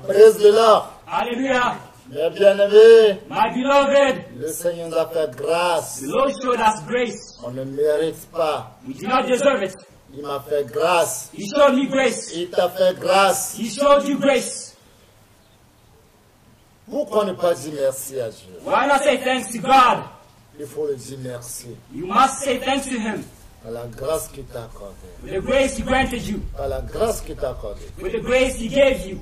Praise the Lord. Hallelujah. Mes bien-aimés, My beloved, le Seigneur nous a fait grâce. the Lord showed us grace. On ne mérite pas. We do not deserve it. Il m'a fait grâce. He showed me grace. Il t'a fait grâce. He showed you grace. Pourquoi ne pas dire merci à Dieu? Why not say thanks to God? Il faut le dire merci. You must say thanks to Him À la grâce qu'il t'a accordée. for the grace He granted you, À la grâce qu'il t'a accordée. for the grace He gave you.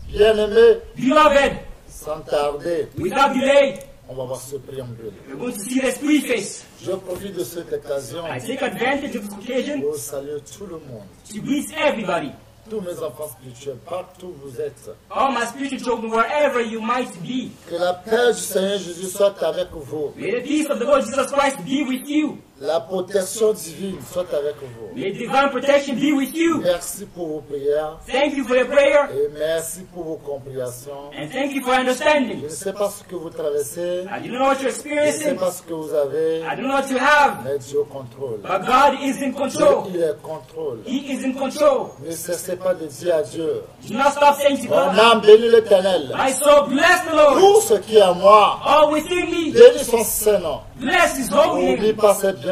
Bien-aimés, Beloved, sans tarder, without delay, on va voir ce préambule. we're going to see this preface. Je profite de cette occasion I take advantage of this occasion pour saluer tout le monde. to greet everybody, Tous mes enfants spirituels, partout où vous êtes. all my spiritual children, wherever you might be. Que la paix du Seigneur Jésus soit avec vous. May the peace of the Lord Jesus Christ be with you. La protection divine soit avec vous. May divine protection be with you. Merci pour vos prières Thank you for your prayer, et merci pour vos compréhensions. and thank you for Je understanding. ne sais pas ce que vous traversez, I do not know what you're je ne sais experiencing. pas ce que vous avez, I don't know what you have. mais Dieu contrôle. But God is in control. Il est contrôle. He is in control. Ne cessez pas de dire à Dieu, Do not stop saying to mon God, âme bénit l'Éternel. my soul bless the Lord. Tout ce qui est à moi, All within me, bénis son Saint-Nom. bless His holy N'oublie name. pas cette bienfaite.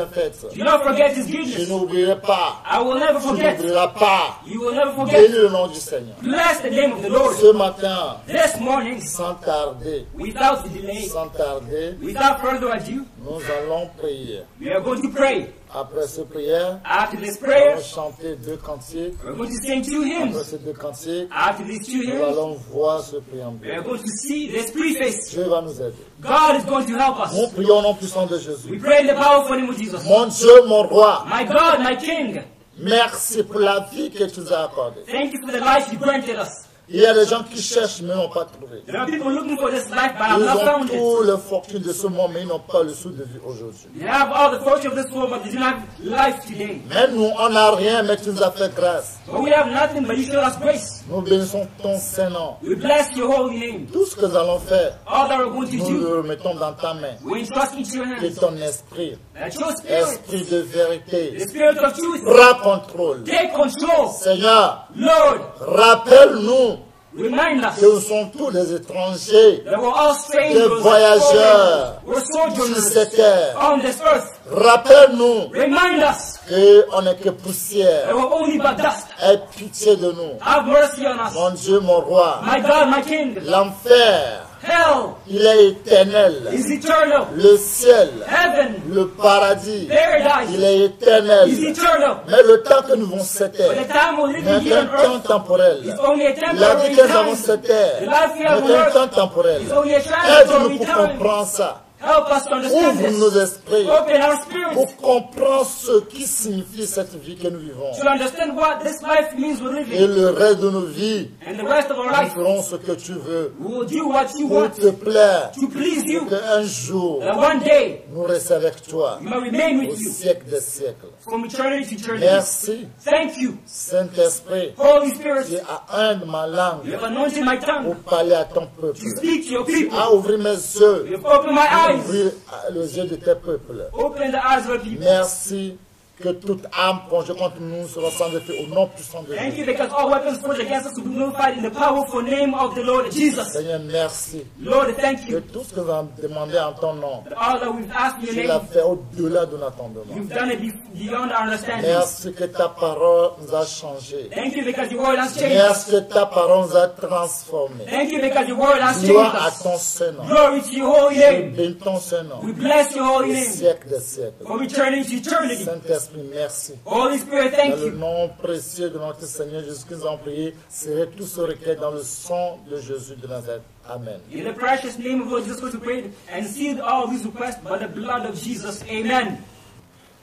Do not forget His Je goodness. n'oublierai pas. I will never Tu forget. n'oublieras pas. You will never Bénis forget. le nom du Seigneur. Bless the name of the Lord. Ce matin, This morning, sans tarder, without delay, sans tarder, without further ado, nous allons prier. we are going to pray. Après cette prière, After this nous prayer, allons chanter 2 cantiques. we're going to sing 2 Après hymns. ces 2 cantiques, After these 2 nous hymns, allons voir ce we are préambule. going to see this preface. Dieu va nous aider. God is going to help Nous us. prions au nom puissant de We Jésus. pray in the powerful name of Jesus. Mon Dieu, mon roi, My God, my King, merci pour la vie que tu nous as accordée. thank you for the life you granted us. Il y a des gens qui cherchent mais n'ont pas trouvé. There are people looking for this life, but have Ils not ont found tout it. le fortune de ce monde mais ils n'ont pas le sou de vie aujourd'hui. They have all the fortune of this world, but they do not have life today. Même nous, on n'a rien mais tu nous as fait grâce. But we have nothing, but you showed us grace. Nous bénissons ton Saint-Nom. We bless your holy name. Tout ce que nous allons faire, All that we're going to nous do, le remettons dans ta main. we entrust into your Que hands. ton esprit, That your spirit, esprit de vérité, the spirit of truth, prends contrôle. take control. Seigneur, Lord, rappelle-nous remind que us nous sommes tous des étrangers that we're all strangers, Des voyageurs. we're sur sojourners cette terre. on this earth. Rappelle-nous Remind us qu'on n'est que that poussière. we're only but dust. Aie pitié de nous. Have mercy on us. Mon Dieu, mon roi, My God, my King, l'enfer, hell il est éternel. is eternal. Le ciel, Heaven, le paradis, il paradise est is éternel. eternal. Mais le temps que nous vivons sur cette But terre the time we're n'est living here on qu'un temps earth temporel. is only a La temporary vie que nous avons time. sur cette terre The life we n'est have on qu'un earth temps temporel. is only a Aide-nous transitory pour time. comprendre ça. Help us to understand Ouvre nos this. esprits Open our spirits pour comprendre ce qui signifie cette vie que nous vivons. to understand what this life means we're Et living. le reste de nos vies, And the rest of our nous life, ferons ce que tu veux we will do what you pour want te plaire. to please you. Pour qu'un jour, That one day nous restions avec toi we may remain au with you siècle des siècles. from eternity to eternity. Merci, Thank you, Saint-Esprit, Holy tu Spirit. as un de ma You langue have anointed my pour tongue parler à ton peuple. to speak to your Tu people. as ouvert mes yeux, You have opened my eyes. ouvrir les yeux de tes peuples. Open the eyes of your people. Merci que toute âme plongée contre nous sera sans effet au nom puissant de Thank you Jésus. because all weapons forged against us will be nullified in the powerful name of the Lord Jesus. Seigneur, merci Lord, thank que you tout ce que nous avons demandé en ton nom, that all that we've asked in tu your l'as name, fait au-delà de notre entendement. you've done it beyond our understanding. Merci que ta parole nous a changés. Thank you because your word has changed Merci us. que ta parole nous a transformés. Thank you because your word has changed Gloire à us. ton Saint-Nom. Glory to your holy name. Bénis ton Saint-Nom. We bless your holy Au name. siècle des siècles. From eternity to eternity. Saint-Esprit, merci. Holy Spirit, Dans thank le you. nom précieux de notre Seigneur Jésus-Christ, nous avons prié. C'est tout ce requête dans le sang de Jésus de Nazareth. Amen. In the precious name of Lord Jesus Christ, we prayed and sealed all these requests by the blood of Jesus. Amen.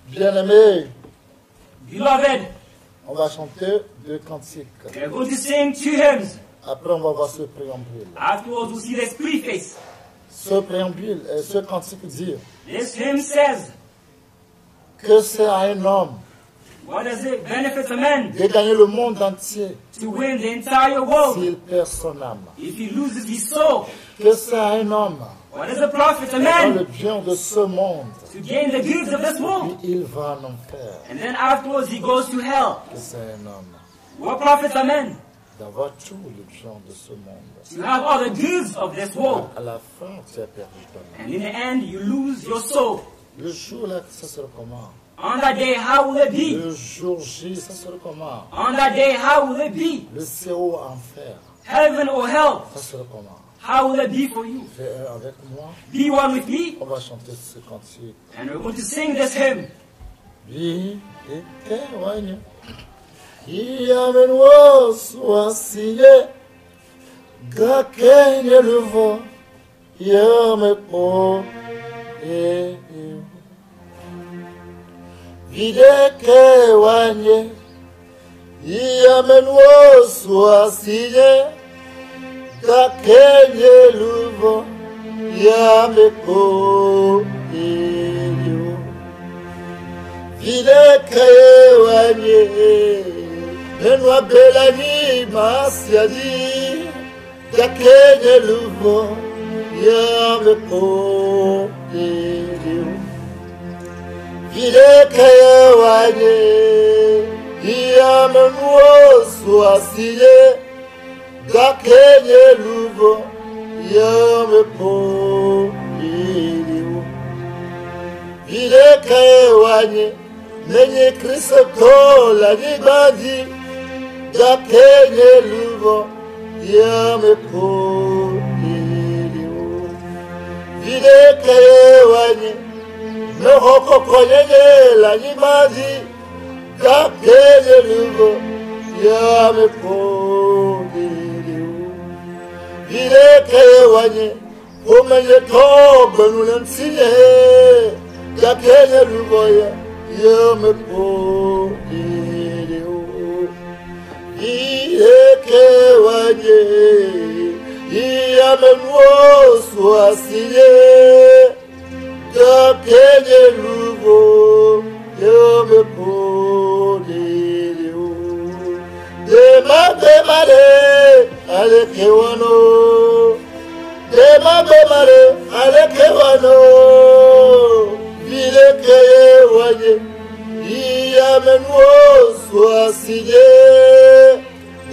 Bien-aimés, Beloved, on va chanter deux cantiques. we are going to sing 2 hymns. Après, on va voir ce préambule. Afterwards, we'll see this preface. Ce préambule, ce cantique dit This hymn says, que c'est à un homme what does it benefit a man de gagner le monde entier to win the entire world s'il perd son âme. if he loses his soul? Que c'est à un homme What does it profit a dans le man bien de ce monde, to gain the goods of this world? puis il va en enfer. And then afterwards he goes to hell. Que c'est un homme What profits a man d'avoir tout le bien de ce monde. to have all the goods of this world? À la fin, tu as perdu ton âme. And in the end, you lose your soul. Le jour là, ça sera comment? On that day, how will it be? Le jour J, ça sera comment? On that day, how will it be? Le CO enfer, Heaven or hell? ça sera comment? How will it be for you? Fais un avec moi, Be one with me, on va chanter ce cantique. and we're going to sing this hymn. Vie éteigne, qui amène soit signé, gagne le vent, yame po, et vide que wanye, qui amène soit signé, gagne le vent, yame po, vide que wanye, Benoît Bellani Masiadi, gagne le vent, yame po, vide que wanye, yame soit signé, gagne le vent, yame po, vide que wanye, nenye Kristo la nibadi, gagne le vent, yame po, vide que wanye, me reconnaît la nibadi, gagne le vent, yame po, vide que wanye, omenye tombe nous l'enseigne, gagne le vent, yame po, vide que wanye, yame soit signé, gagne le vent, yame po, dema bemare, ale kewano, dema bemare, ale kewano, vide que wanye, yame soit signé,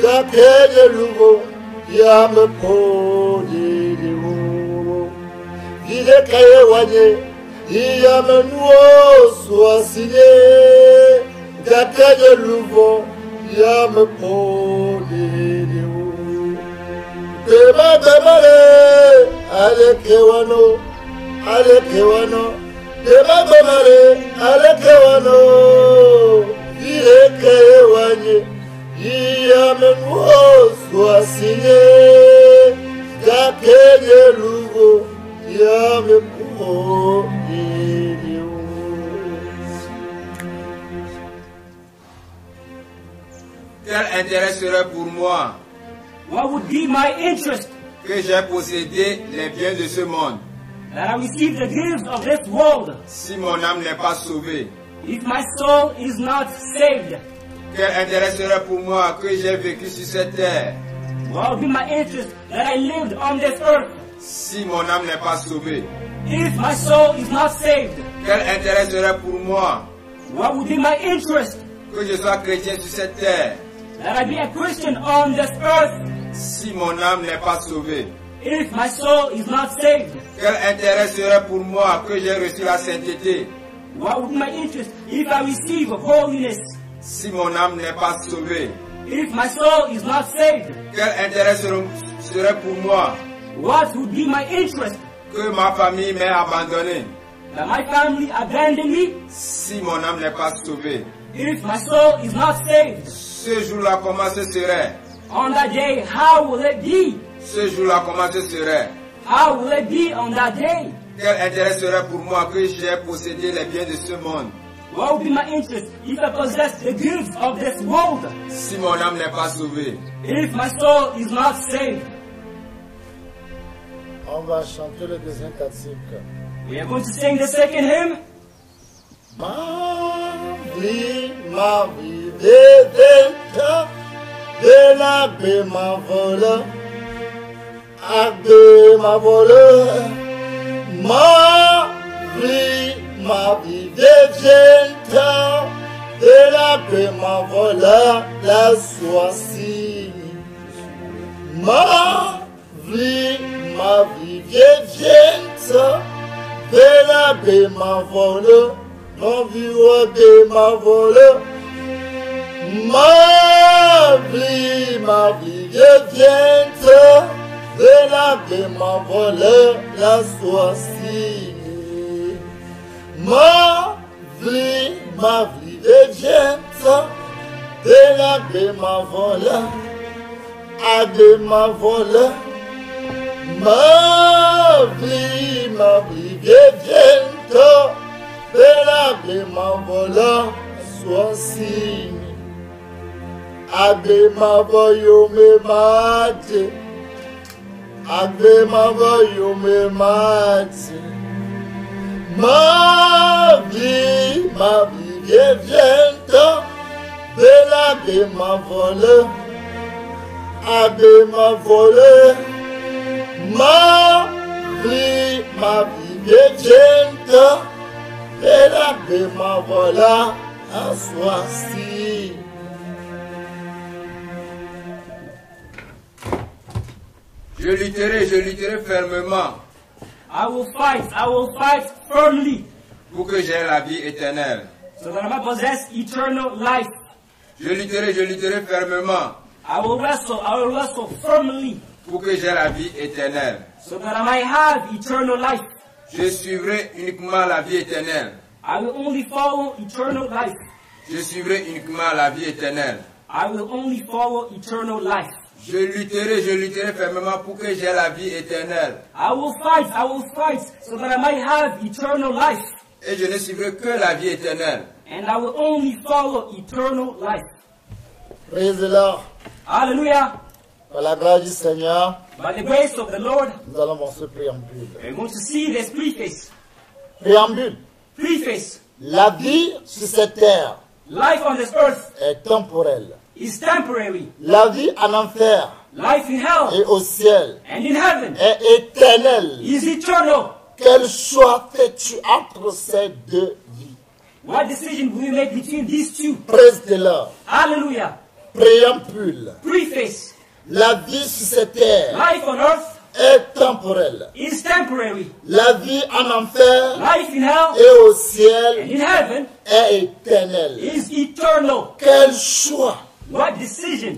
gagne le vent, yame po, vide que wanye, yame soit signé, gagne le vent, yame po, dema bemare, ale kewano, dema bemare, ale kewano, vide que wanye, yame soit signé, gagne le vent, yame po. Quel intérêt serait pour moi What would be my interest que j'ai possédé les biens de ce monde that I receive the gifts of this world si mon âme n'est pas sauvée? if my soul is not saved? Quel intérêt serait pour moi que j'ai vécu sur cette terre What would be my interest that I lived on this earth si mon âme n'est pas sauvée? if my soul is not saved? Quel intérêt serait pour moi What would be my interest? que je sois chrétien sur cette terre That I be a Christian on this earth si mon âme n'est pas sauvée? if my soul is not saved? Quel intérêt serait pour moi que j'ai reçu la sainteté What would be my interest if I receive holiness si mon âme n'est pas sauvée? if my soul is not saved? Quel intérêt serait pour moi What would be my interest que ma famille m'ait abandonné that my family abandon me si mon âme n'est pas sauvée? if my soul is not saved? Ce jour-là, comment ce serait? On that day, how will it be? Ce jour-là, comment ce serait? How will it be on that day? Quel intérêt serait pour moi que j'ai possédé les biens de ce monde What would be my interest if I possess the goods of this world si mon âme n'est pas sauvée? if my soul is not saved? On va chanter le deuxième cantique. We are going to sing the second hymn. Ma vie, dédéta, de la paix ma vole, de ma vole, ma vie, dédéta, de la paix ma vole, la soie-ci. Ma vie, dédéta, de la paix ma vole, l'environ de ma vole, ma vie devienne de la de ma vole, la soie-ci. Ma vie devienne de la de ma vole, à de ma vole, ma vie devienne de la de ma vole, soie-ci. Agbe ma boyo me mate, agbe ma boyo me mate. Ma vie viendra de la de ma vole, agbe ma vole. Ma vie viendra de la de ma vole, à soie-ci. Je lutterai fermement I will fight firmly pour que j'aie la vie éternelle. so that I might possess eternal life. Je lutterai fermement I will wrestle firmly pour que j'aie la vie éternelle. so that I might have eternal life. Je suivrai uniquement la vie éternelle. I will only follow eternal life. Je suivrai uniquement la vie éternelle. I will only follow eternal life. Je lutterai fermement pour que j'aie la vie éternelle. I will fight so that I might have eternal life. Et je ne suivrai que la vie éternelle. And I will only follow eternal life. Praise the Lord. Hallelujah. Par la grâce du Seigneur, By the grace of the Lord, nous allons voir ce préambule. we're going to see this preface. Préambule. Preface. La vie sur cette terre Life on this earth est temporelle. is temporary. La vie en enfer Life in hell et au ciel and in heaven est éternelle. is eternal. Quel choix fais-tu entre ces deux vies? What decision will you make between these two? Praise the Lord. Hallelujah. Préambule. Preface. La vie sur cette terre Life on earth est temporelle. is temporary. La vie en enfer Life in hell et au and ciel in heaven est éternelle. is eternal. Quel choix What decision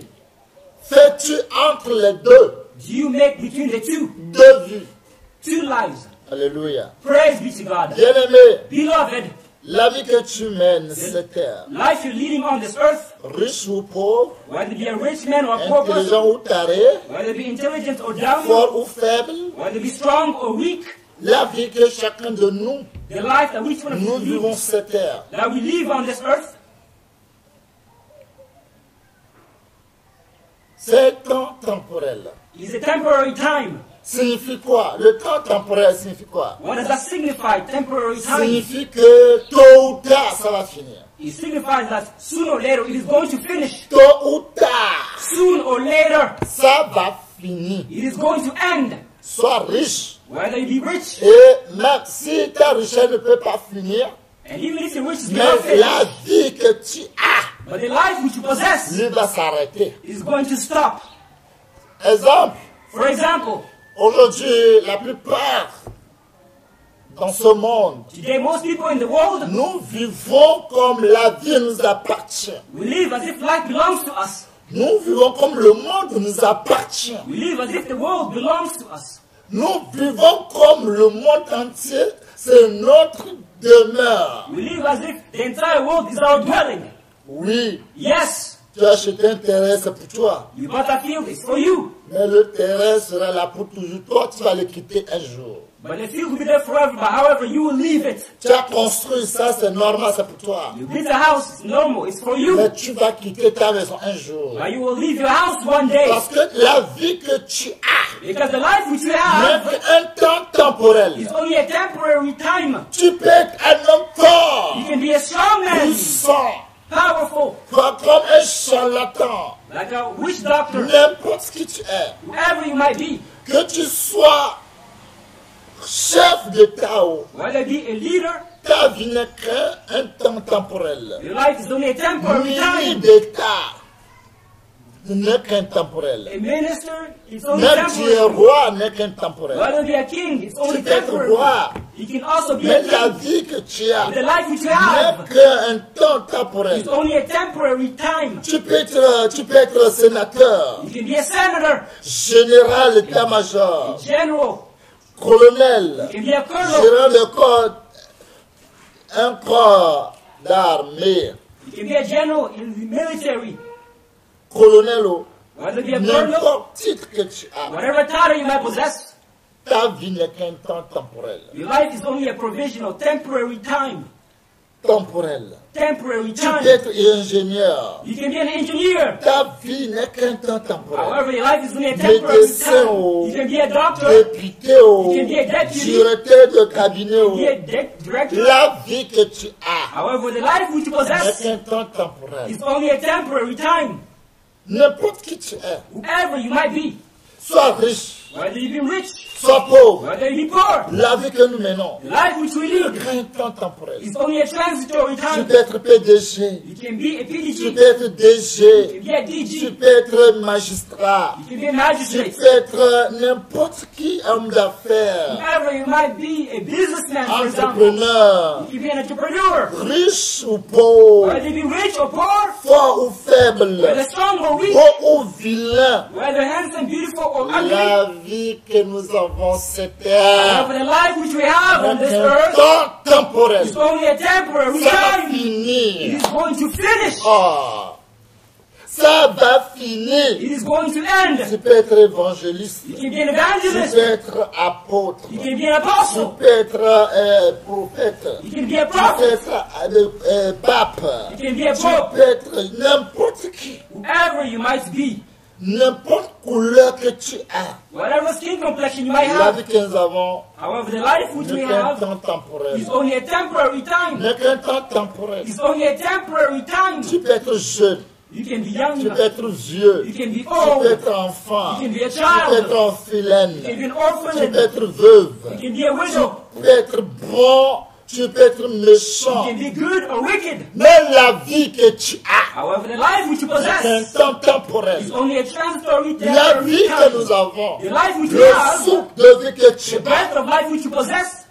fais-tu entre les deux? do you make between the two? Deux vies. Two lives. Alléluia. Praise be to God. Bien-aimé, Beloved, la vie que tu mènes sur cette terre, life you're leading on this earth, riche ou pauvre, whether it be a rich man or a poor person, intelligent ou taré, whether it be intelligent or dumb, fort ou faible, whether it be strong or weak, la vie que chacun de nous, the life that each one of nous us vivons live, sur cette terre, that we live on this earth, c'est temps temporel. is a temporary time. Signifie quoi? Le temps temporel signifie quoi? What does that signify, temporary time? Signifie que tôt ou tard, ça va finir. It signifies that sooner or later it is going to finish. Tôt ou tard, Soon or later ça va finir. it is going to end. Sois riche. Whether you be rich, Et même si ta richesse ne peut pas finir, And even if your wishes Mais cannot finish, la vie que tu as, but the life which you possess lui va s'arrêter. is going to stop. Exemple, For example, aujourd'hui, la plupart dans ce monde, today most people in the world, nous vivons comme la vie nous appartient. we live as if life belongs to us. Nous vivons comme le monde nous appartient. We live as if the world belongs to us. Nous vivons comme le monde entier, c'est notre demeure. We live as if the entire world is our dwelling. Oui, Yes, tu as acheté un terrain, c'est pour toi. you bought a field, it's for you. Mais le terrain sera là pour toujours. Toi, tu vas le quitter un jour. But the field will be there forever, but however, you will leave it. Tu as construit ça, c'est normal, c'est pour toi. You built a house, it's normal, it's for you. Mais tu vas quitter ta maison un jour. But you will leave your house one day. Parce que la vie que tu as Because the life which you n'est have qu'un temps temporel. is only a temporary time. Tu peux être un homme fort, You can be a strong man, puissant, powerful, pas comme un charlatan. like a witch doctor, N'importe qui tu es. whoever you might be. Que tu sois chef d'État ou Whether be a leader, ta vie n'est qu'un temps temporel. your life is only a temporary Ministre time. d'État n'est qu'un temporel. A minister, it's only Même tu es temporary. roi n'est qu'un temporel. Whether be a king, it's only Tu peux être temporary. roi, You can also be mais a la king. vie que tu as The life which you n'est have qu'un temps temporel. is only a temporary time. Tu peux être sénateur, You can be a senator, général d'état-major, general, colonel, you can be a colonel, général de corps, un corps d'armée, you can be a general in the military. colonel ou Whether be a colonel, n'importe titre que tu as, whatever title you might possess, ta vie n'est qu'un temps temporel. your life is only a provisional, temporary time. Temporel. Temporary Tu peux time. être ingénieur. You can be an engineer. Ta vie n'est qu'un temps temporel. However, your life is only a temporary Médecin time. ou You can be a doctor. député ou You can be a deputy. directeur de cabinet You ou can be a director. la vie que tu as However, the life which you n'est possess qu'un temps temporel. is only a temporary time. N'importe qui tu es, Whoever you might be, sois riche, whether you be rich, sois pauvre, whether you be poor, la vie que nous menons the life which we n'est live qu'un temps temporel. is only a transitory Tu time. peux être PDG, You can be a tu PDG, peux être you DG, can be a tu DG, peux être magistrat, you can be a tu magistrate. peux être n'importe qui homme d'affaires, Whoever you might be, a businessman, for example. entrepreneur, You can be an entrepreneur. riche ou pauvre, Whether you be rich or poor, fort ou faible, whether strong or weak, beau ou vilain. whether handsome, beautiful or ugly, La vie que nous avons cette terre however the life which we have on this n'est qu'un earth temps temporel. is only a temporary Ça va time. It finir. is going to finish. Oh, ça va finir. It is going to Tu end. peux être évangéliste, You can be an tu evangelist. peux être apôtre, You can be an tu apostle. peux être prophète, You can be a tu peux prophet. être pape, You can be a tu pope. peux être n'importe qui, Whoever you might be, n'importe couleur que tu as. whatever skin complexion you might La have, vie que nous avons however the life which we n'est qu'un have temps temporel. is only a temporary time. N'est qu'un temps temporel. It's only a temporary time. Tu peux être jeune, You can be tu young. peux être vieux, You can be tu peux old. être enfant, You can be a tu peux être child. orphelin, You can be an tu peux orphan. être veuve, You can be a widow. tu peux être bon, tu peux être You méchant. can be good or wicked. Mais la vie que tu as However, the life which you est un possess temps temporel. is only a transitory, La temporary vie que time. nous avons, The life which we le have, souffle de vie que tu the as, breath of life which you possess,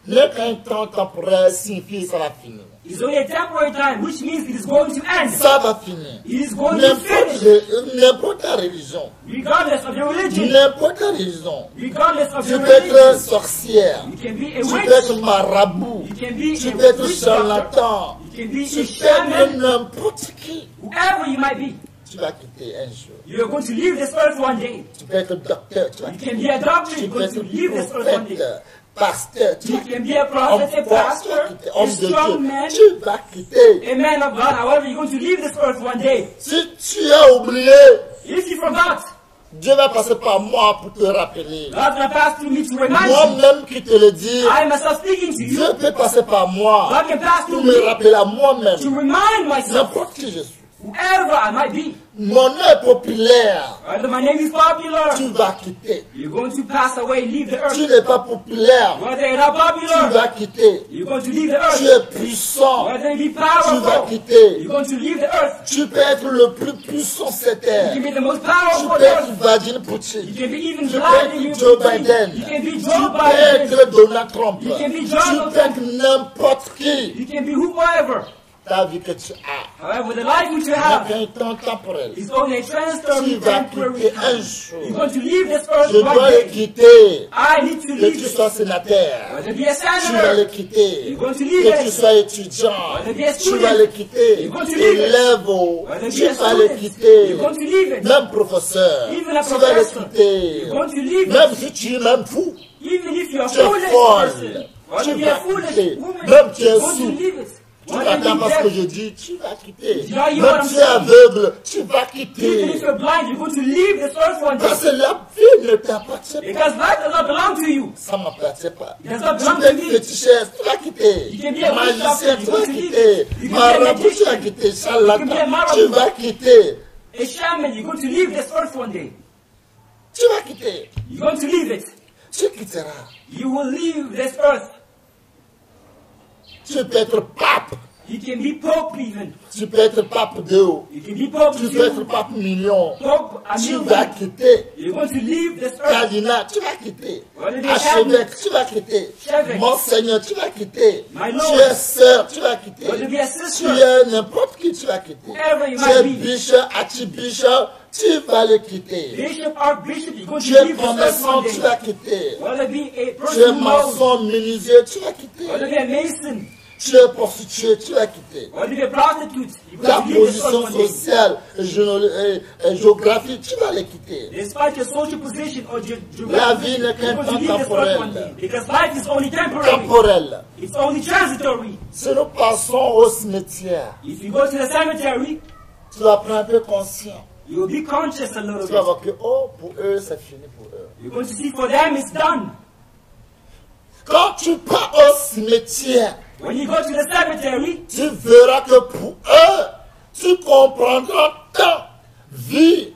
n'est qu'un temps temporel, signifie ça va finir. is only a temporary time, which means it is going to end. Ça va finir. It is going to finish, N'importe ta religion, regardless of your religion, n'importe ta religion, regardless of tu your peux être religion. sorcière, You can be a tu peux witch. être marabout, You can be tu a peux être witch doctor. charlatan, You can be tu a peux être shaman. n'importe qui. Whoever you might be, Tu vas quitter un jour. you're going to leave this earth one day. Tu peux être docteur, tu vas You quitter. can be a doctor. Tu You're peux going être to leave this earth one day. prophète, pasteur, tu You vas can be a prophet, a tu vas pastor, quitter. a Homme de strong Dieu, man, tu vas quitter. a man of God. However, you're going to leave this earth one day. Si tu as oublié, If you forgot, Dieu va passer par moi pour te rappeler. God's going to pass through me to remind you. Moi-même qui te le dis, I myself speaking to you. Dieu peut passer par moi God can pass pour through me me rappeler à moi-même to remind myself n'importe qui je suis. whoever I might be, mon nom est populaire, whether my name is popular, tu vas quitter. you're going to pass away and leave the Tu earth. n'es pas populaire, Whether you're not tu popular, vas quitter. you're going to leave the Tu earth. es puissant, Whether you be tu vas powerful, quitter. you're going to leave the earth. Tu peux être le plus puissant sur cette You terre. can be the most Tu powerful on peux être earth. Vladimir Poutine. You can be even Tu peux blind in être Joe your Biden. You can be Tu Joe peux Biden. être Donald Trump. You can be Tu Donald peux être n'importe qui. You can be whoever. Ta vie que tu as. However, the life which you N'a have qu'un temps temporel. is only a Tu transitory, vas temporary quitter un time. jour. You're going to leave this earth Je one dois le day. quitter. I need to Que leave tu this. sois sénateur. Whether be a Tu vas le senator, quitter. You're going to leave Que tu it. sois étudiant. Whether be a Tu student, vas le quitter. You're going to leave it. Élève, whether tu be a vas le student, quitter. you're going to leave it. Même professeur, Even a tu vas le professor, quitter. you're going to leave Même it. si tu es même fou, Even if you're a tu es foolish folle. person, Tu whether be vas a foolish quitter. woman, Même tu es you're going to sourd. leave it. Tu Whether attends be parce que deaf, je dis, tu vas quitter. You know what Même I'm tu es saying? aveugle, tu vas even quitter. if you're blind, you're going to leave this earth one day. Parce que la vie ne t'appartient pas. Because life does not belong to you. Ça ne m'appartient pas. It does not Tu belong peux to être me. fétichiste, tu vas quitter. You can be a Magicien, witch tu doctor, vas you quitter. can be a Marabout, tu vas magician. quitter. You can be a Charlatan, marabout. tu vas quitter. A shaman, you're going to leave this earth one day. Tu vas quitter. You're going to leave it. Tu quitteras. You will leave this earth. Tu peux être pape. You can be Pope even. Tu peux être pape 2. You can be Pope Tu peux être 2. pape million. Pope a Tu million. vas quitter. You're going to leave this earth. Cardinal, tu vas quitter. What did they Archevêque, tu vas quitter. Chevêque. Monseigneur, tu vas quitter. My Tu Lord. es sœur, tu vas quitter. What did be a Tu sister? es n'importe qui, tu vas quitter. Whoever you Tu might es be. bishop, archbishop, tu vas le quitter. Bishop, archbishop, you're going Tu to es leave this earth commerçant, one tu day. vas quitter. Whether it be a Tu person es who knows, maçon, menuisier, tu vas quitter. whether it be a mason, Tu es prostituée, tu vas quitter. whether it be a prostitute, you're Ta going to leave this earth position one day. sociale et géographique, tu vas le quitter. Despite your social position or La vie geography, n'est you're qu'un going to temps leave this earth one temporel. day. Because life is only temporary. Temporel. It's only transitory. Si nous passons au cimetière, If you go to the cemetery, tu vas prendre un peu conscience. you will be conscious a little Tu vas bit. voir que, oh, pour eux, c'est fini pour eux. You're going to see for them it's done. Quand tu pars au cimetière, When you go to the cemetery, tu verras que pour eux, tu comprendras ta vie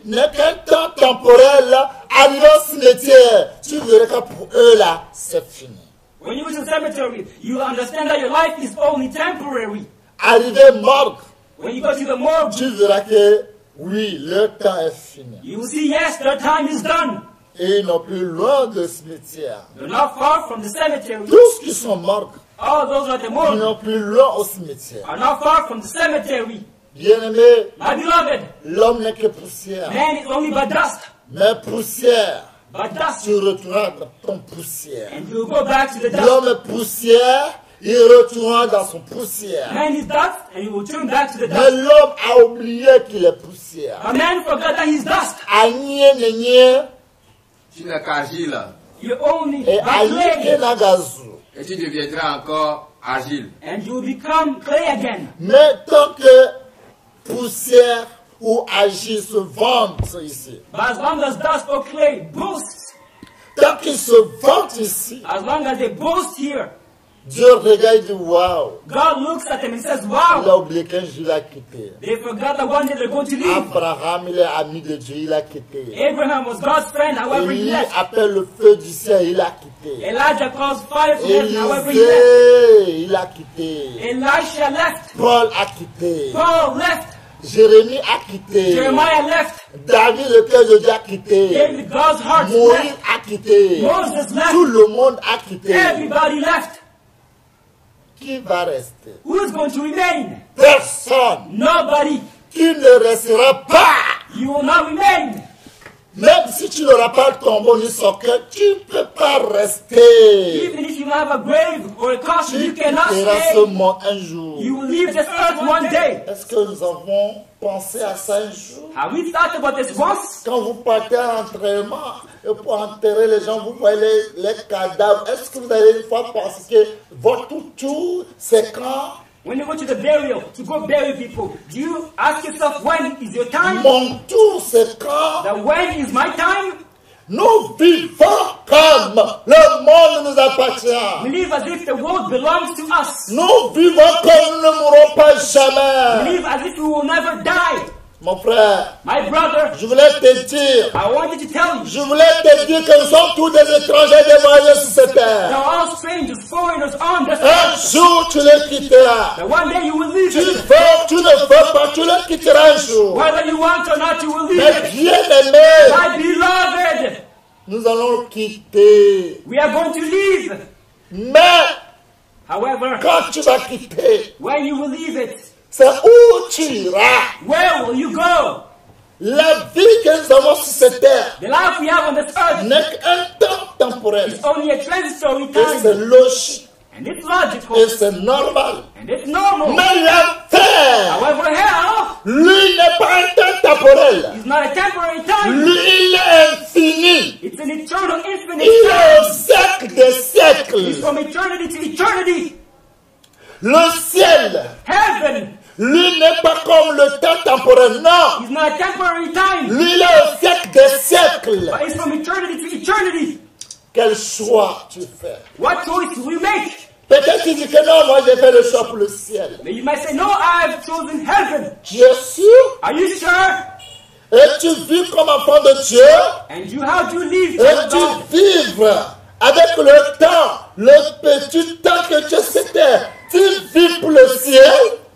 n'est qu'un temps temporel. Arrivé au cimetière, tu verras que pour eux, là, c'est fini. when you go to the cemetery, you will understand that your life is only temporary. Arrivé morgue, When you go to the morgue, tu verras que, oui, le temps est fini. you will see, yes, their time is done. Et ils n'ont plus loin de cimetière. They're not far from the cemetery. Tous qui sont morts, All those at the ils morgue n'ont plus loin au cimetière. are not far from the cemetery. Bien-aimé, My beloved, l'homme n'est que poussière. man is only but dust. Mais poussière, But dust. tu retourneras dans ton poussière. And you'll go back to the dust. L'homme est poussière, il retournera dans son poussière. Man is dust, and you will turn back to the Mais dust. l'homme a oublié qu'il est poussière. A man forgot that he's dust. Agné n'est Tu n'es qu'argile You're only et but agné clay. n'a gazou. et tu deviendras encore argile. And you will become clay again. Mais tant que poussière ou agir se vendent ici, But as long as dust or clay boasts, tant qu'ils se vendent ici, as long as they boast here, Dieu regarde et dit waouh, God looks at them and says, il a wow, oublié qu'un jour il a quitté. they forgot that one day they're going to leave. Abraham, il est ami de Dieu, il a quitté. Abraham was God's friend, however he Élie left. appelle le feu du ciel, il a quitté. Elijah calls fire from heaven, however he left. Élisée, il a quitté. Elisha left. Paul a quitté. Paul left. Jérémie a quitté. Jeremiah left. David, le cœur de Dieu, a quitté. David, God's heart Moïse left. a quitté. Moses left. Tout le monde a quitté. Everybody left. Qui va rester? Who is going to remain? Personne. Nobody. Tu ne resteras pas. You will not remain. Même si tu n'auras pas le tombeau ni son cœur, tu ne peux pas rester. Even if you have a grave or a coffin, Tu you cannot quitteras ce stay. monde un jour. You will leave this earth one day. Est-ce que nous avons pensé à ça un jour? Have we thought about this once? Quand vous partez à l'enterrement, et pour enterrer les gens, vous voyez les cadavres. Est-ce que vous avez une fois pensé que votre tour, c'est quand? When you go to the burial, to go bury people, do you ask yourself, when is your time? Mon tour, c'est quand? That when is my time? Nous vivons comme le monde nous appartient. We live as if the world belongs to us. Nous vivons comme nous ne mourrons pas We jamais. live as if we will never die. Mon frère, My brother, je voulais te dire, I wanted to tell you, je voulais te dire que nous sommes tous des étrangers, des voyageurs sur cette they're terre. all strangers, foreigners on this Un earth. jour, tu les quitteras. That one day you will leave Tu it. veux, tu ne veux pas, tu les quitteras un jour. Whether you want or not, you will leave Mais it. bien aimé, My beloved, nous allons quitter. we are going to leave. Mais However, quand tu vas quitter, when you will leave it, c'est où tu iras. where will you go? La vie que nous avons sur cette terre The life we have on this earth n'est qu'un temps temporel. is only a transitory Et c'est time. logique. And it's logical. Et c'est normal. And it's normal. Mais l'enfer, However, hell lui, n'est pas un temps temporel. is not a temporary time. Lui, il est infini. It's an eternal, infinite Il est time. au siècle des It's siècles. from eternity to eternity. Le ciel, Heaven lui, n'est pas comme le temps temporel. Non. is not a temporary time. Lui, il est au siècle des siècles. But it's from eternity to eternity. Quel choix tu fais? What choice do we make? Peut-être tu dis que non, moi j'ai fait le choix pour le ciel. But you might say, no, I've chosen heaven. Tu es sûr? Are you sure? Et tu vis comme enfant de Dieu? And you, how do you live? Et child of tu God? vives avec le temps, le petit temps que tu as sur terre. Tu vis pour le ciel.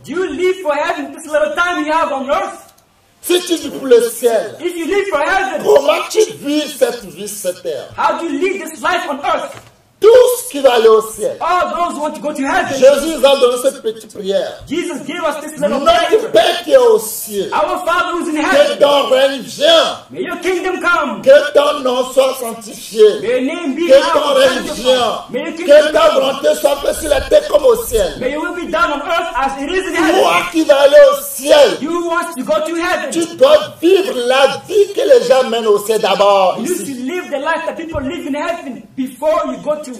Do you live for heaven this little time you have on earth? Si tu vis pour le ciel, If you live for heaven, comment tu vis cette vie sur terre? how do you live this life on earth? Tous qui vont aller au ciel. All those who want to go to heaven. Jésus nous a donné cette petite prière. Jesus gave us this little Notre prayer. Père qui est au ciel, Our Father who's in que heaven, ton règne vienne, may your kingdom come. que ton nom soit sanctifié, May your name be que ton règne sanctified. vienne, May your que kingdom ta come. volonté soit faite sur la terre comme au ciel. May your will be done on earth as it is in heaven. Toi qui vas aller au ciel, You who wants to go to heaven. tu dois vivre la vie que les gens mènent au ciel d'abord. You ici. should live the life that people live in heaven before you go to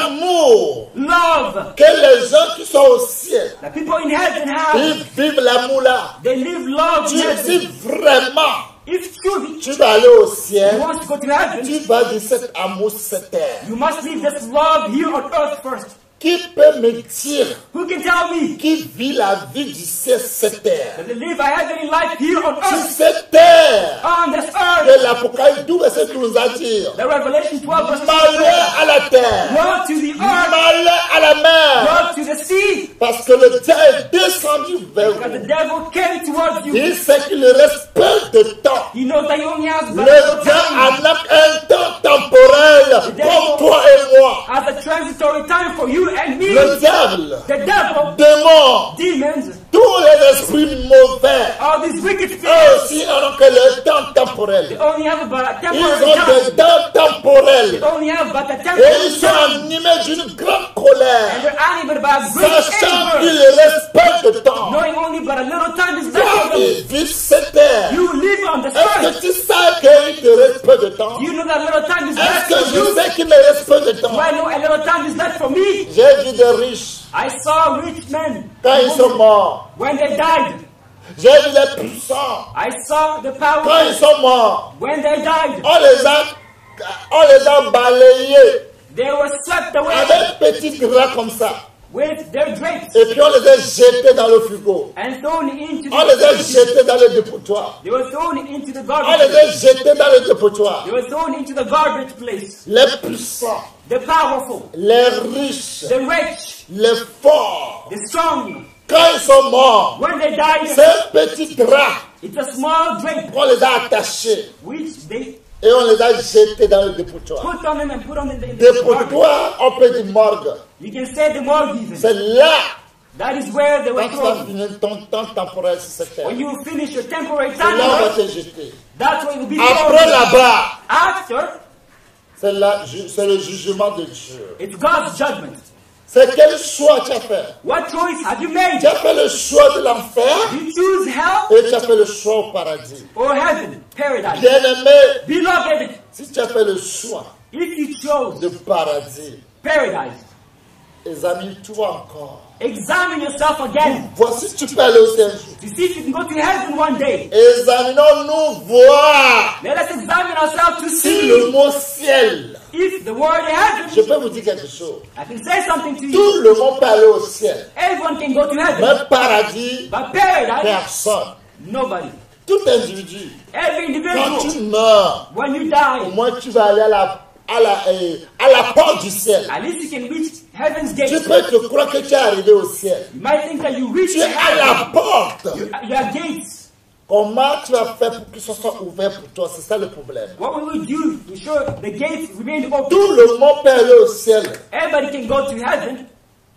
L'amour love. que les gens qui sont au ciel, The people in heaven have. ils vivent l'amour là. They live love Tu in heaven. dis vraiment, If truly tu vas aller au you ciel, want to go to heaven, tu vas vivre cet amour sur cette terre. you must live this love here on earth first. Qui peut me dire Who can tell me qui vit la vie du ciel sur cette terre? that they live a heavenly life here on Sur earth? cette terre On this que earth. l'Apocalypse 12 verset 12 a dit. The Revelation 12 verse 12. Malheur à la terre, Woe to the earth. malheur à la mer, Woe to the sea. parce que le diable est descendu vers Because the vous. devil came towards you. Il sait qu'il ne reste peu de temps. He knows that he only has but a Le little diable time. en a un temps temporel comme toi et moi. As a transitory time for you and me. Le diable, The devil, démon, demons, tous les esprits mauvais, all these wicked eux spirits, aussi n'ont que le temps temporel. only have about a Ils temporary ont des time. temps temporels. Only have but a Et temporary ils sont time. animés d'une grande And colère, they're animated by a great sachant qu'il anger. ne reste pas de temps. Knowing only but a little time is left Toi for them. qui vis cette terre, You live on this est-ce earth. que tu sais qu'il ne reste pas de temps? You know that little time is Est-ce left que for je you. sais qu'il ne reste pas de Do temps? I know a little time is left for me? J'ai vu des riches I saw rich men quand ils sont morts. when they died. J'ai vu des puissants I saw the quand ils power sont morts. when they died. On les a balayés They were swept away avec petits draps comme ça. with their drapes Et puis on les a jetés dans le frigo. and thrown into On les a the jetés dans le dépotoir. They were thrown into the On garbage. les a jetés dans le dépotoir. They were thrown into the garbage place. Les puissants, The powerful, les riches, the rich, les forts, the strong. quand ils sont morts, When they died, c'est un petit drap it's a small drape qu'on les a attachés which they et on les a jetés dans le dépotoir. put on them and put on in the garbage. Dépotoir, on peut dire morgue. You can say the morgue even. C'est là That is where they were quand tu vas thrown. finir ton temps temporel sur cette terre. When you finish your temporary C'est time, là on va on te earth, jeter. that's where you'll be Après thrown. là-bas, After, c'est le jugement de Dieu. it's God's judgment. C'est quel choix tu as fait? What choice have you made? Tu as fait le choix de l'enfer You choose hell et tu as fait le choix au paradis. or heaven, paradise. Bien-aimé, Beloved, si tu as fait le choix if you chose de paradis, paradise, Examine-toi encore. Examine yourself again Voici, tu peux aller au ciel un jour. to see if you can go to heaven one day. Examinons-nous, voir Let us examine ourselves to si see le mot ciel. if the word heaven. Je peux vous dire quelque chose. I can say something to you. Tout le monde peut aller au ciel. Everyone can go to heaven, Mais paradis, but paradise, personne. nobody. Tout individu. Every Quand individual, tu meurs, when you au die, moins tu vas aller à la porte du ciel. at least you can reach heaven's Tu gate. peux te croire que tu es arrivé au ciel. You might think that you reached Tu es à la porte. your gates. Comment tu vas faire pour que ce soit ouvert pour toi? C'est ça le problème. What will we do to ensure the gates remain open? Tout le monde peut aller au ciel. Everybody can go to heaven,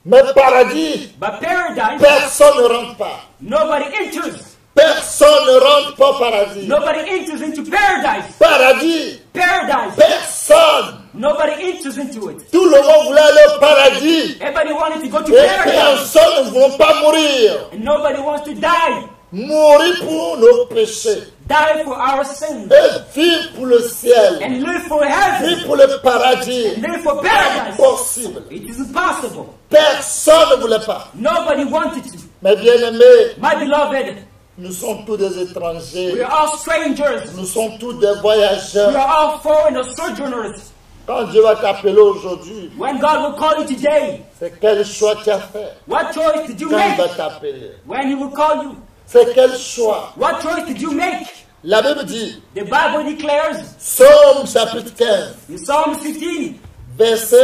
Mais paradis, but paradise, personne ne rentre pas. nobody enters. Personne ne rentre pas au paradis. Nobody enters into paradise. Paradis, Paradise, personne. nobody enters into it. Tout le monde voulait aller au paradis. Everybody wanted to go to Et paradise, personne ne veut pas mourir. and nobody wants to die. Mourir pour nos péchés. Die for our sins, Et vivre pour le ciel. and live for heaven, Vivre pour le paradis. live for paradise. Impossible. It is impossible. Personne ne voulait pas. Nobody wanted to. Mes bien-aimés, My beloved, nous sommes tous des étrangers. we are all strangers. Nous sommes tous des We voyageurs. are all foreigners, sojourners. Quand Dieu va t'appeler aujourd'hui, When God will call you today, c'est quel choix tu as fait? what choice did you Quand il va make? t'appeler, When He will call you, c'est quel choix? what choice did you make? La Bible dit, The Bible declares Psaume chapitre 15, in Psalm 15, verset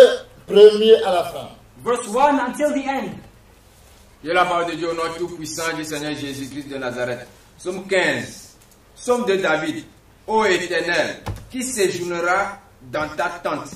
1er à la fin. verse 1 until the end. Que la parole de Dieu au nom tout-puissant du Seigneur Jésus-Christ de Nazareth. Psaume 15. Psaume de David. Ô Éternel, qui séjournera dans ta tente,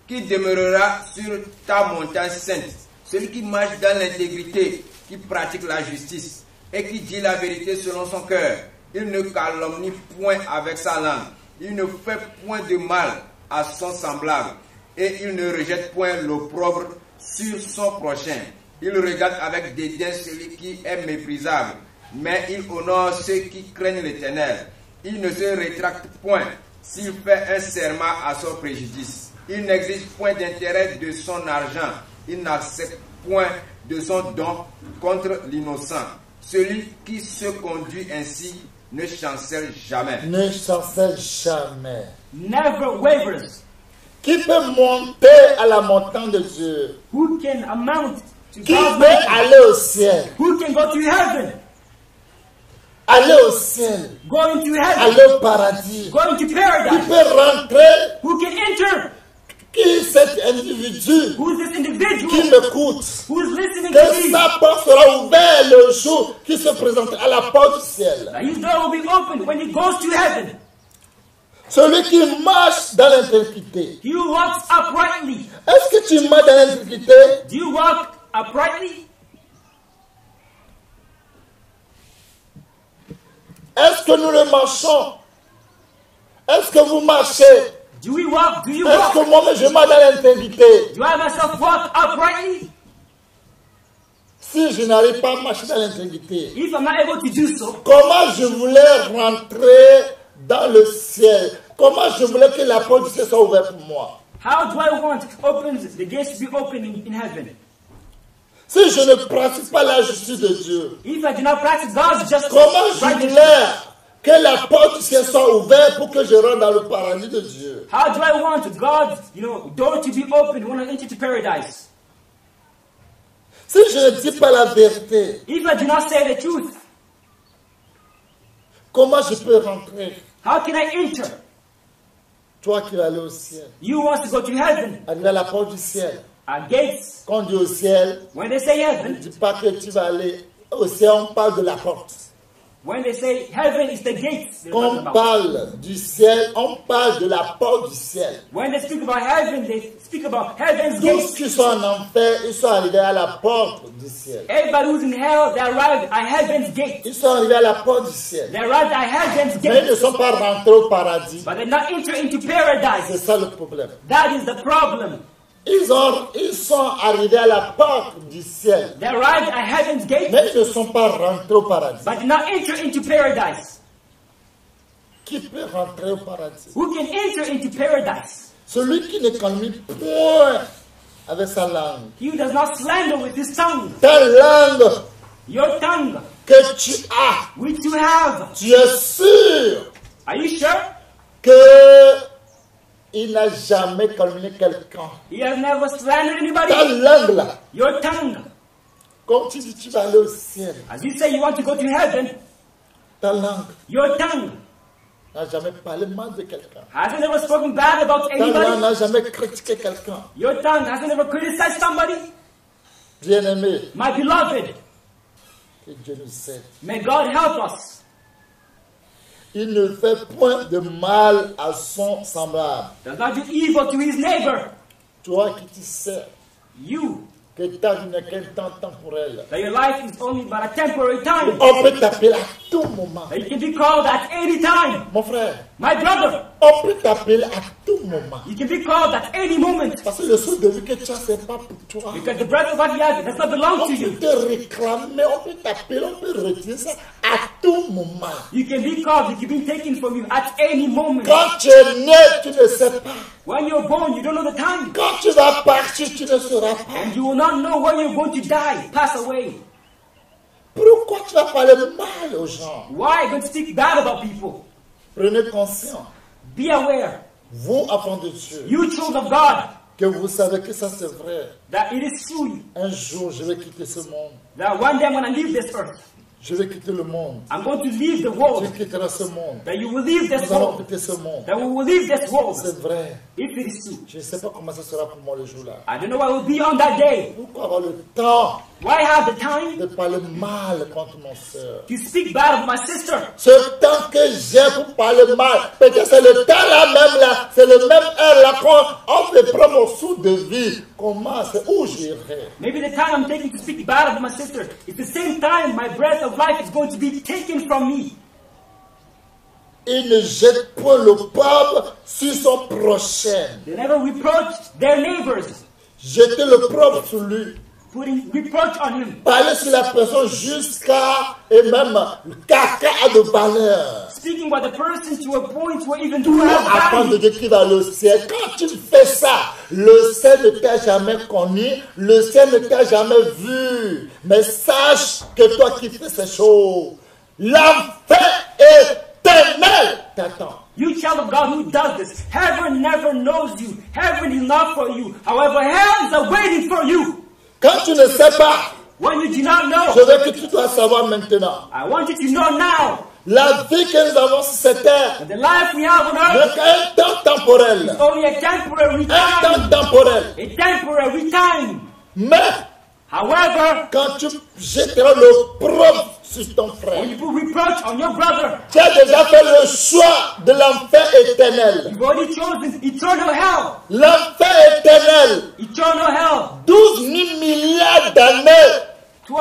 qui demeurera sur ta montagne sainte, celui qui marche dans l'intégrité, qui pratique la justice et qui dit la vérité selon son cœur. Il ne calomnie point avec sa langue. Il ne fait point de mal à son semblable. Et il ne rejette point l'opprobre sur son prochain. Il regarde avec dédain celui qui est méprisable. Mais il honore ceux qui craignent l'Éternel. Il ne se rétracte point s'il fait un serment à son préjudice. Il n'exige point d'intérêt de son argent. Il n'accepte point de son don contre l'innocent. Celui qui se conduit ainsi ne chancelle jamais. Ne chancelle jamais. Never wavers. Qui peut monter à la montagne de Dieu? Who can amount to Qui God's peut mountain? aller au ciel? Who can go to heaven? Aller au ciel. Going to heaven. Aller au paradis. Going to Qui paradise. peut rentrer? Who can enter? Qui cet individu Who is this qui individual m'écoute? who is listening Que to me? sa porte sera ouverte le jour qui se présentera à la porte du ciel. That his door will be open when he goes to heaven. Celui qui marche dans l'intégrité. He who walks uprightly. Est-ce que tu marches dans l'intégrité? Do you walk uprightly? Est-ce que nous le marchons? Est-ce que vous marchez? Do we walk? Do you Est-ce walk? que moi-même je marche dans l'intégrité? Do I myself walk uprightly? Si je n'arrive pas à marcher dans l'intégrité, If I'm not able to do so, comment je voulais rentrer dans le ciel? Comment je voulais que la porte du ciel soit ouverte pour moi? how do I want the gates to be open in heaven? Si je ne pratique pas la justice de Dieu, If I do not practice God's justice, comment je righteousness, voulais que la porte du ciel soit ouverte pour que je rentre dans le paradis de Dieu? how do I want God's, door to be open when I enter to paradise? Si je ne dis pas la vérité, If I do not say the truth, comment je peux rentrer? how can I enter? Toi qui vas aller au ciel, You want to go to heaven. arriver à la porte du ciel. Our gates, Quand on dit au ciel, when they say ne heaven, dis pas que tu vas aller au ciel, on parle de la porte. when they say heaven is the gates, they're Quand talking on about. parle du ciel, on parle de la porte du ciel. When they speak about heaven, they speak about heaven's Tous gates. qui sont en enfer, ils sont arrivés à la porte du ciel. Everybody who's in hell, they arrived at heaven's gate. Ils sont arrivés à la porte du ciel. They arrived at heaven's Mais ils ne gate, sont pas rentrés au paradis. but they not enter into C'est paradise. ça le problème. That is the problem. Ils sont arrivés à la porte du ciel. They arrived at heaven's gate, Mais ils ne sont pas rentrés au paradis. but did not enter into paradise. Qui peut rentrer au paradis? Who can enter into paradise? Celui qui ne calomnie point avec sa langue. He does not slander with his tongue. Ta langue Your tongue, que tu as, which you have. tu es sûr Are you sure? que il n'a jamais calomnié quelqu'un. He has never slandered Ta anybody. langue là, Your tongue. comme tu dis tu vas aller au ciel, As you say you want to go to heaven, ta langue your tongue n'a jamais parlé mal de quelqu'un. hasn't ever spoken bad about Ta langue anybody. n'a jamais critiqué quelqu'un. Your tongue hasn't ever criticized somebody. Bien-aimé, My beloved, que Dieu nous aide. may God help us. Il ne fait point de mal à son semblable. Does not do evil to his neighbor. Toi qui tu sais You, que ta vie n'est qu'un temps temporel. that your life is only but a temporary time. On peut t'appeler à tout moment. That you can be called at any time. Mon frère, My brother, on peut t'appeler à tout moment. you can be called at any moment. Parce que le souffle de vie que tu as, ce n'est pas pour toi. Because the breath of what you have does not belong On to peut you. te réclamer, on peut t'appeler, on peut retirer ça à tout moment. You can be called, it can be taken from you at any moment. Quand tu es né, tu ne sais pas. When you're born, you don't know the time. Quand tu vas partir, tu ne sauras pas. And you will not know when you're going to die, pass away. Pourquoi tu vas parler mal aux gens? Why are you going to speak bad about people? Prenez conscience, Be aware, vous, enfants de Dieu, you children of God, que vous savez que ça c'est vrai. that it is true Un jour, je vais quitter ce monde. that one day I'm going to leave this earth. Je vais quitter le monde. I'm going to leave the Tu world. quitteras ce monde. That you will leave this Nous allons world. quitter ce monde. That we will leave this world. C'est vrai. If it is true. Je ne sais pas comment ça sera pour moi le jour-là. I don't know what will be on that day. Pourquoi avoir le temps Why have the time de parler mal contre mon soeur? to speak bad of my sister? Ce temps que j'ai pour parler mal, peut-être c'est le temps là même là, c'est le même heure là qu'on me prend mon sou de vie. Comment, c'est où j'irai? Maybe the time I'm taking to speak bad of my sister is the same time my breath of life is going to be taken from me. Il ne jette point le pauvre sur son prochain. They never reproach their neighbors, Jeter le propre sur lui. putting reproach on him. Parler sur la personne jusqu'à et même le caca a de valeur. Speaking about the person to a point where even Tout though apprendre de value. Dieu qui va au ciel. Quand tu fais ça, le ciel ne t'a jamais connu, le ciel ne t'a jamais vu. Mais sache que toi qui fais ces choses, l'enfer éternel t'attend. You child of God who does this, heaven never knows you. Heaven is not for you. However, hell is awaiting for you. Quand tu ne sais pas, When you do not je know, veux que tu dois savoir maintenant. I want you to know now La vie que nous avons sur cette terre that the life we have on n'est earth qu'un temps temporel. is only a temporary Un temps time. temporel. A temporary time. Mais However, quand tu jetteras l'opprobre sur ton frère, when you put reproach on your brother, tu as déjà fait le choix de l'enfer éternel. you've already chosen eternal hell. L'enfer éternel, Eternal hell. 12 000 milliards d'années, 12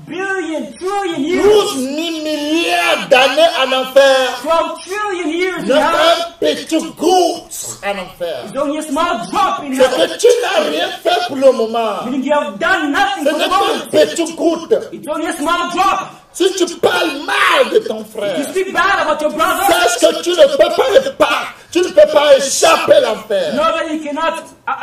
billion, trillion years. 12 000 milliards d'années en enfer. 12 trillion years in Ne hell. un petit goutte en enfer. It's only a small drop in C'est hell. que tu n'as rien fait pour le moment. Meaning you have done nothing Ce for n'est the pas moment. un petit goutte. It's only a small drop. Si tu parles mal de ton You frère, speak bad about your brother. sache que tu ne peux pas échapper à l'enfer. Know that you cannot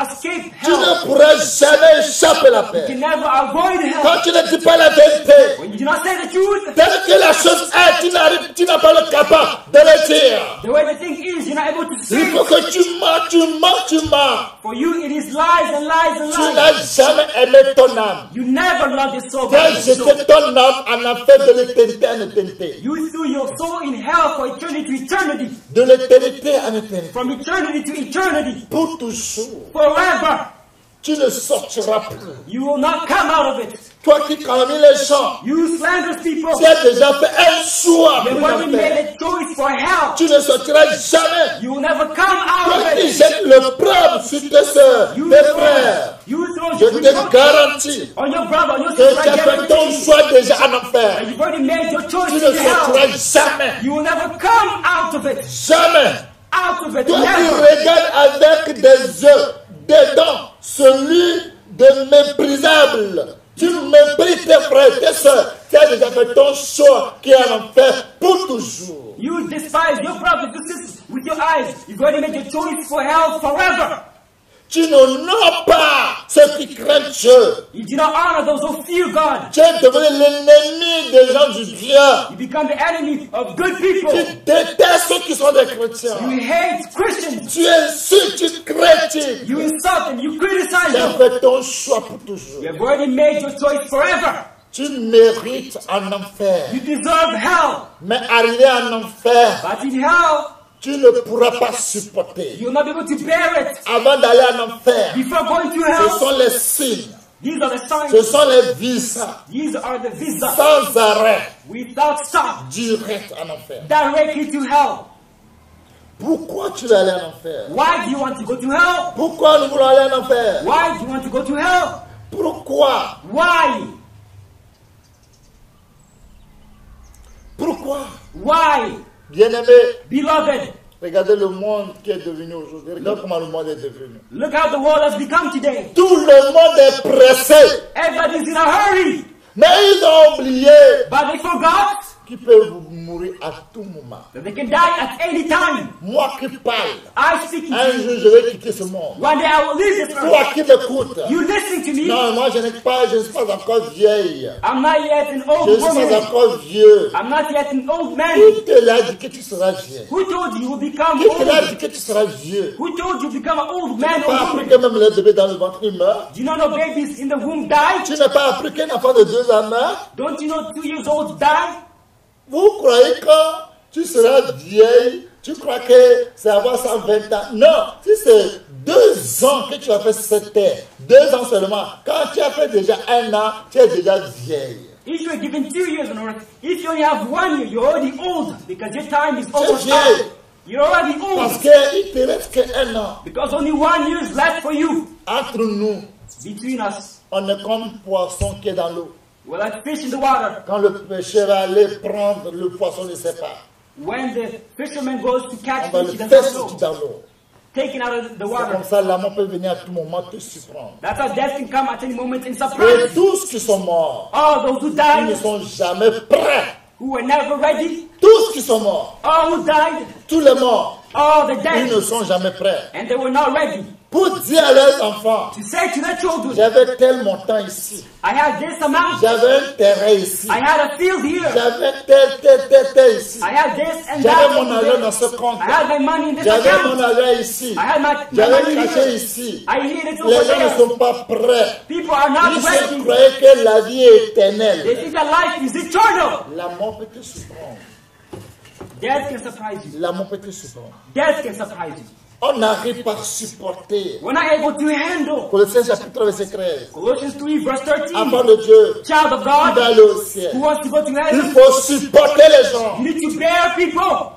escape Tu hell. ne pourras jamais échapper à la You paix. can never avoid hell. Quand tu ne dis pas la vérité, When you do not say the truth, telle que la chose est, tu n'as pas le capable de le dire. the way the thing is, you're not able to say Il faut it. que tu mens. For you, it is lies and lies and Tu lies. n'as jamais aimé ton âme. You never loved your soul. Tu as by your soul. jeté ton âme en enfer de l'éternité en éternité. You threw your soul in hell for eternity to eternity. De l'éternité en éternité. From eternity to eternity. Pour toujours. Forever. Tu ne sortiras plus. You will not come out of it. Toi qui calmes les gens, You slanderous people. tu as déjà fait un choix You've pour already l'enfer. made a choice for hell. Tu ne sortiras jamais. You will never come out Toi of qui it. jettes le propre sur tes soeurs, You tes frères, you throw je your te garantis on your brother, on your que sister, tu as fait ton choix déjà en enfer. You've already made your choice Tu in ne hell. sortiras jamais. You will never come out of it. Jamais. Out of it. Toi qui Never. regardes avec des yeux, des dents, celui de méprisable. Tu méprises tes frères, tes soeurs. Tu as déjà fait ton choix qui est en enfer pour toujours. You despise your brothers and sisters with your eyes. You've already made your choice for hell forever. Tu n'honores pas ceux qui craignent Dieu. You do not honor those who fear God. Tu es devenu l'ennemi des gens du bien. You become the enemy of good people. Tu détestes ceux qui sont des chrétiens. You hate Christians. Tu insultes, tu critiques. You insult them. You criticize Tu as them. fait ton choix pour toujours. You have already made your choice forever. Tu mérites un enfer. You deserve hell. Mais arrivé en enfer, But in hell, tu ne pourras pas supporter. you'll not be able to bear it. Avant d'aller en enfer, Before going to ce hell, sont les signes, these are the ce signs. sont les visas, These are the visas. sans arrêt, Without stop. direct en enfer. Directly to hell. Pourquoi tu veux aller en enfer? Why do you want to go to hell? Pourquoi nous voulons aller en enfer? Why do you want to go to hell? Pourquoi? Why? Pourquoi? Why? Bien-aimé, Beloved, regardez le monde qui est devenu aujourd'hui. Regarde comment le monde est devenu. look how the world has become today. Tout le monde est pressé. Everybody's in a hurry. Mais ils ont oublié But they forgot qu'ils peuvent mourir à tout moment. that they can die at any time. Moi qui parle, I speak to un you. jour je vais quitter ce monde. One day I will leave this Toi earth. qui m'écoutes, You listening to me? non, moi je ne suis pas encore vieille. I'm not yet an Je old ne suis pas woman. encore vieux. I'm not yet an old man. Qui te l'a dit que tu seras vieux? Who told you you will become Qui te l'a old? dit que tu seras vieux? Who told you become an old man Tu n'as pas or appris woman? que même le bébé dans le ventre il meurt? Do you not know babies in the womb die? Tu n'as pas appris qu'un enfant de 2 ans meurt? Don't you know 2 years old die? Vous croyez que tu seras vieille? Tu crois que c'est avoir 120 ans? Non, si c'est 2 ans que tu as fait cette terre, 2 ans seulement, quand tu as fait déjà 1 an, tu es déjà vieille. If you are given 2 years on earth, if you only have 1 year, you're already old because your time is C'est almost vieille. up. You're already Parce old qu'il te reste que 1 an. because only 1 year is left for you. Entre nous, Between us, on est comme poisson qui est dans l'eau. we're like fish in the water. Quand le pêcheur va aller prendre le poisson, il ne sait pas. When the fisherman goes to On catch va fish, he le doesn't faire know. sortir dans l'eau. Taken out of the C'est water. comme ça, la mort peut venir à tout moment te surprendre. That's how death can come at any moment and Et surprise you. tous qui sont morts, All those who ils ne died, sont jamais prêts. who were never ready, Tous qui sont morts, all who died, tous les morts, all the ils ne dead, sont jamais prêts. and they were not ready. Pour dire à leurs enfants, To say to their children, j'avais tel montant ici, I had this amount, j'avais un terrain ici, I had a field here, j'avais tel ici, I had this and j'avais that mon over argent dans there. ce compte, I had my money in this j'avais mon account. argent ici, I had my j'avais money caché here. ici. I hid it Les over gens ne there. sont pas prêts. People are not Ils se ready. croyaient que la vie est They éternelle. think that life is eternal. La mort peut te surprendre. Death can surprise you. La mort peut te surprendre. Death can surprise you. On n'arrive pas à supporter. We're not able to handle. Colossiens chapitre 3 verset 13. Colossians 3 verse 13. Enfant de Dieu, Child of qui va God aller au ciel. who wants to go to Il heaven, faut supporter les gens. you need to bear people.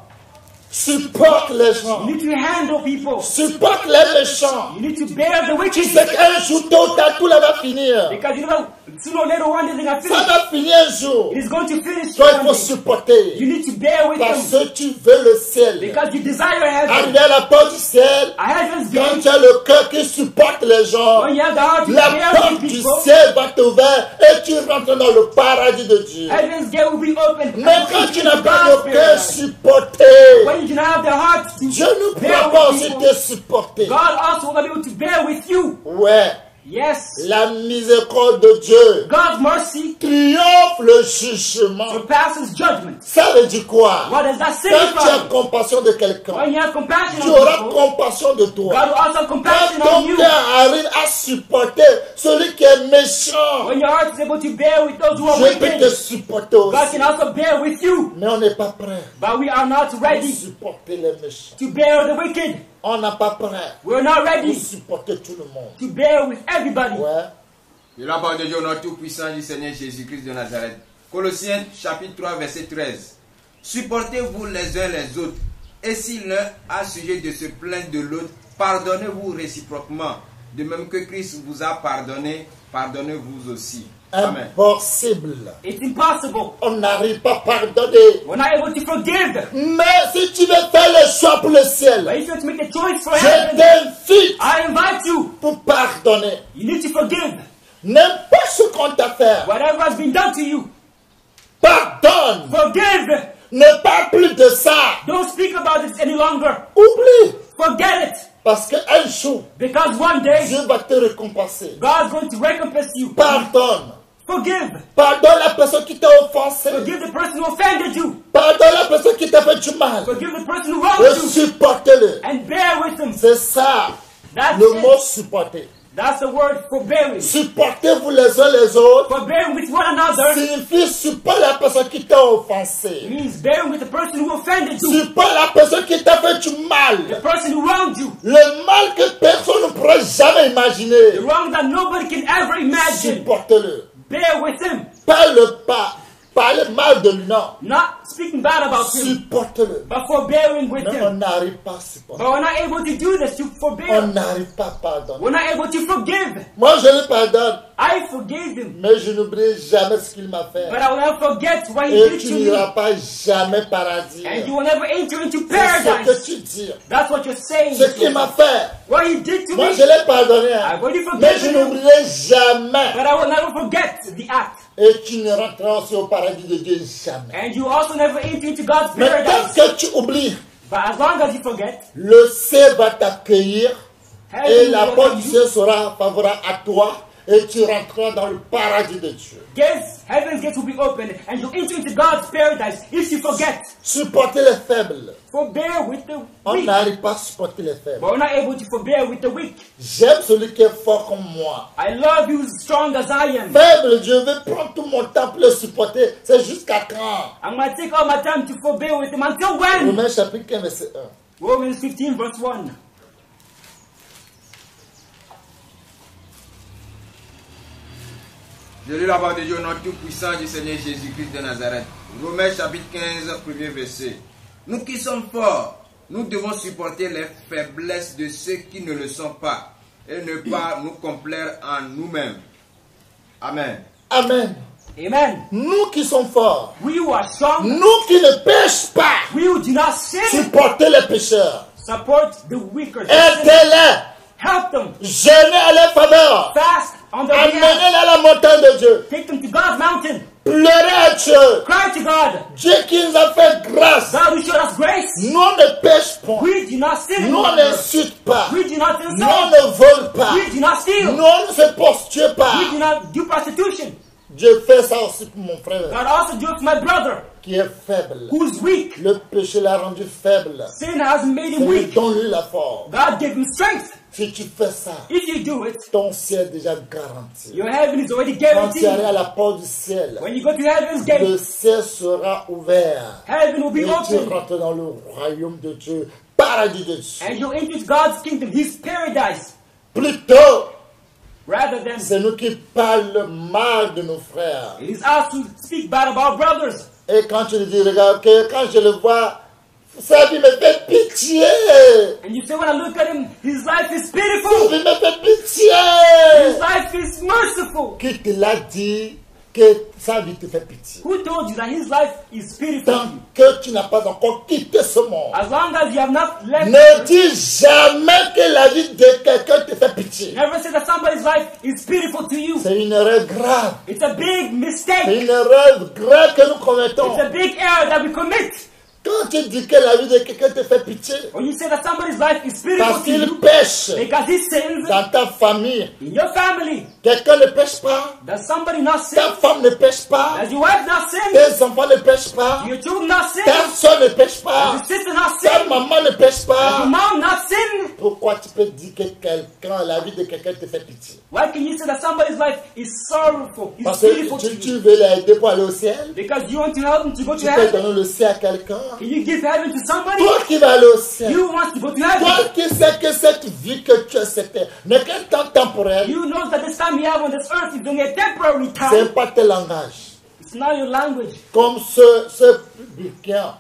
Supporte les gens. You need to handle people. Supporte les méchants. You need to bear the Tu wicked. sais qu'un jour, tôt ou tard, tout là va finir. Because you know, sooner or later one day they're gonna Ça finish. va finir un jour. It is going to finish. Toi, il one faut day. supporter. You need to bear with Parce them. que tu veux le ciel. Because you desire heaven. Arrivé à la porte du ciel, A heaven's quand gate. tu as le cœur qui supporte les gens, When you have the heart to la bear porte with du people, ciel va t'ouvrir et tu rentres dans le paradis de Dieu. heaven's gate will be open. Mais quand tu n'as pas le God's cœur paradise. supporté, When you do not have the heart to Dieu ne pourra bear pas with aussi people, te supporter. God also will not be able to bear with you. Ouais, Yes. la miséricorde de Dieu God's mercy triomphe le jugement. surpasses judgment. Ça veut dire quoi? What does that Quand tu as signify? compassion de quelqu'un, When you have compassion tu on auras people, compassion de toi. God will also have compassion Quand on ton you. cœur arrive à supporter celui qui est méchant, When your heart is able to bear with those who are Dieu peut te wicked, supporter God aussi. can also bear with you. Mais on n'est pas prêt But we are not à ready supporter les méchants. to bear the wicked. On n'est pas prêt We're not pour ready supporter tout le monde. to bear with everybody. Ouais. De la part de Dieu, notre Tout-Puissant du Seigneur Jésus-Christ de Nazareth. Colossiens chapitre 3 verset 13. Supportez-vous les uns les autres, et si l'un a sujet de se plaindre de l'autre, pardonnez-vous réciproquement. De même que Christ vous a pardonné, pardonnez-vous aussi. Amen. Impossible. It's impossible. On n'arrive pas à pardonner. We're not able to forgive. Mais si tu veux faire le choix pour le ciel, But if you have to make a choice for je heaven, t'invite I invite you. pour pardonner. You need to forgive. N'importe ce qu'on t'a fait, Whatever has been done to you, pardonne. forgive. Ne parle plus de ça. Don't speak about this any longer. Oublie. Forget it. Parce qu'un jour, Because one day, Dieu va te récompenser. God's going to recompense you. Pardonne. Forgive. Pardonne la personne qui t'a offensé. Forgive the person who offended you. Pardonne la personne qui t'a fait du mal. Forgive the person who Et wronged you. supporte-le. And bear with them. C'est ça, That's le mot it. supporter. That's the word forbearing. Supportez-vous les uns les autres. Forbearing with one another Signifie supporter la personne qui t'a offensé. means bearing with the person who offended you. Supporte la personne qui t'a fait du The mal. person who wronged you. Le mal que personne ne pourrait jamais The imaginer. wrong that nobody can ever imagine. Supporte-le. Bear with him. Parle pas. Parle mal de lui, non. Not speaking bad about him, Supporte-le. but forbearing with Mais on him. n'arrive pas à supporter. But we're not able to do this to On forbear. n'arrive pas à pardonner. We're not able to forgive. Moi, je le pardonne. I forgave him, Mais je n'oublierai jamais ce qu'il m'a fait. but I will never forget what he Et did tu to me. n'iras pas jamais paradis. And you will never enter into C'est ce que paradise. tu dis. That's what you're saying. Ce qu'il m'a fait. What he did to Moi, me, je l'ai pardonné. hein. I've already Mais je forgiven him, n'oublierai jamais. but I will never forget the act. Et tu ne rentreras aussi au paradis de Dieu jamais. And you also never enter into God's Mais tant paradise. que tu oublies, But as long as you forget, le ciel va t'accueillir et heaven la will porte du welcome ciel you. sera favorable à toi et tu rentreras dans le paradis de Dieu. Heaven's gates will be open, and you'll enter into God's paradise if you forget. Supporter les faibles. Forbear with the On weak. n'arrive pas à supporter les faibles. But we're not able to forbear with the weak. J'aime celui qui est fort comme moi. I love you as strong as I am. Faible, je vais prendre tout mon temps pour le supporter. C'est jusqu'à quand? I'm going to take all my time to forbear with him. Until when? Romains chapitre 15, verset 1. Romans 15 verse 1. Je lis la parole de Dieu au nom tout-puissant du Seigneur Jésus-Christ de Nazareth. Romains chapitre 15, premier verset. Nous qui sommes forts, nous devons supporter les faiblesses de ceux qui ne le sont pas et ne pas nous complaire en nous-mêmes. Amen. Amen. Amen. Nous qui sommes forts, We who are strong, nous qui ne pêchons pas, we who do not sin, supporter les pécheurs. support the weaker. Aidez-les. Help them. Jeûnez à leur faveur. Fast on their behalf. Amenez-les à la montagne de Dieu. Take them to God's mountain. Pleurez à Dieu. Cry to God. Dieu qui nous a fait grâce. God who showed us grace. Nous on ne pêche pas. We do not sin. Nous on n'insulte pas. We do not Nous on insult. ne vole pas. We do not steal. Nous on ne se prostitue pas. We do not do prostitution. Dieu fait ça aussi pour mon frère God also do it for my brother qui est faible. who's weak. Le péché l'a rendu faible. Sin has made him C'est weak. donne-lui la force. God gave him strength. Si tu fais ça, If you do it, ton ciel est déjà garanti. your heaven is already Quand tu arrives guaranteed. à la porte du ciel, When you go to heaven's le gate, ciel sera ouvert. heaven will Et be tu open. rentres dans le royaume de Dieu, paradis de Dieu. And you'll enter God's kingdom, His paradise, Plutôt, rather than c'est nous qui parlons mal de nos frères. it is us who speak bad about brothers. Et quand tu lui dis, regarde, que quand je le vois, sa vie me fait pitié. And you say, when I look at him, his life is Sa pitiful. vie me fait pitié. His life is merciful. Qui te l'a dit que sa vie te fait pitié? Who told you that his life is pitiful? Tant que tu n'as pas encore quitté ce monde, As long as you have not left, ne dis jamais que la vie de quelqu'un te fait pitié. never say that somebody's life is pitiful to you. C'est une erreur grave. It's a big C'est mistake. une erreur grave que nous commettons. It's a big error that we commit. Quand tu dis que la vie de quelqu'un te fait pitié, When you say that somebody's life is pitiful parce to qu'il you pêche because he sins dans ta famille, in your family, quelqu'un ne pêche pas, does somebody not sin? ta femme ne pêche pas, Does your wife not sin? tes enfants ne pêchent pas, Do your children not sin? ta soeur ne pêche Does pas, your sister not ta sin? maman ne pêche Does your pas. mom not sin? Pourquoi tu peux dire que quelqu'un, la vie de quelqu'un te fait pitié? Why can you say that somebody's life is sorrowful, is Parce pitiful que to tu you? veux l'aider pour aller au ciel. Because you want to help them to go to Tu peux heaven? donner le ciel à quelqu'un. Can you give heaven to somebody? Toi qui vas aller au ciel. You want to go to Toi heaven? qui sais que cette vie que tu as, n'est qu'un temps temporel. You know that this time you have on this earth is only a temporary C'est time. pas tes langages. It's not your language. Comme ce publicain,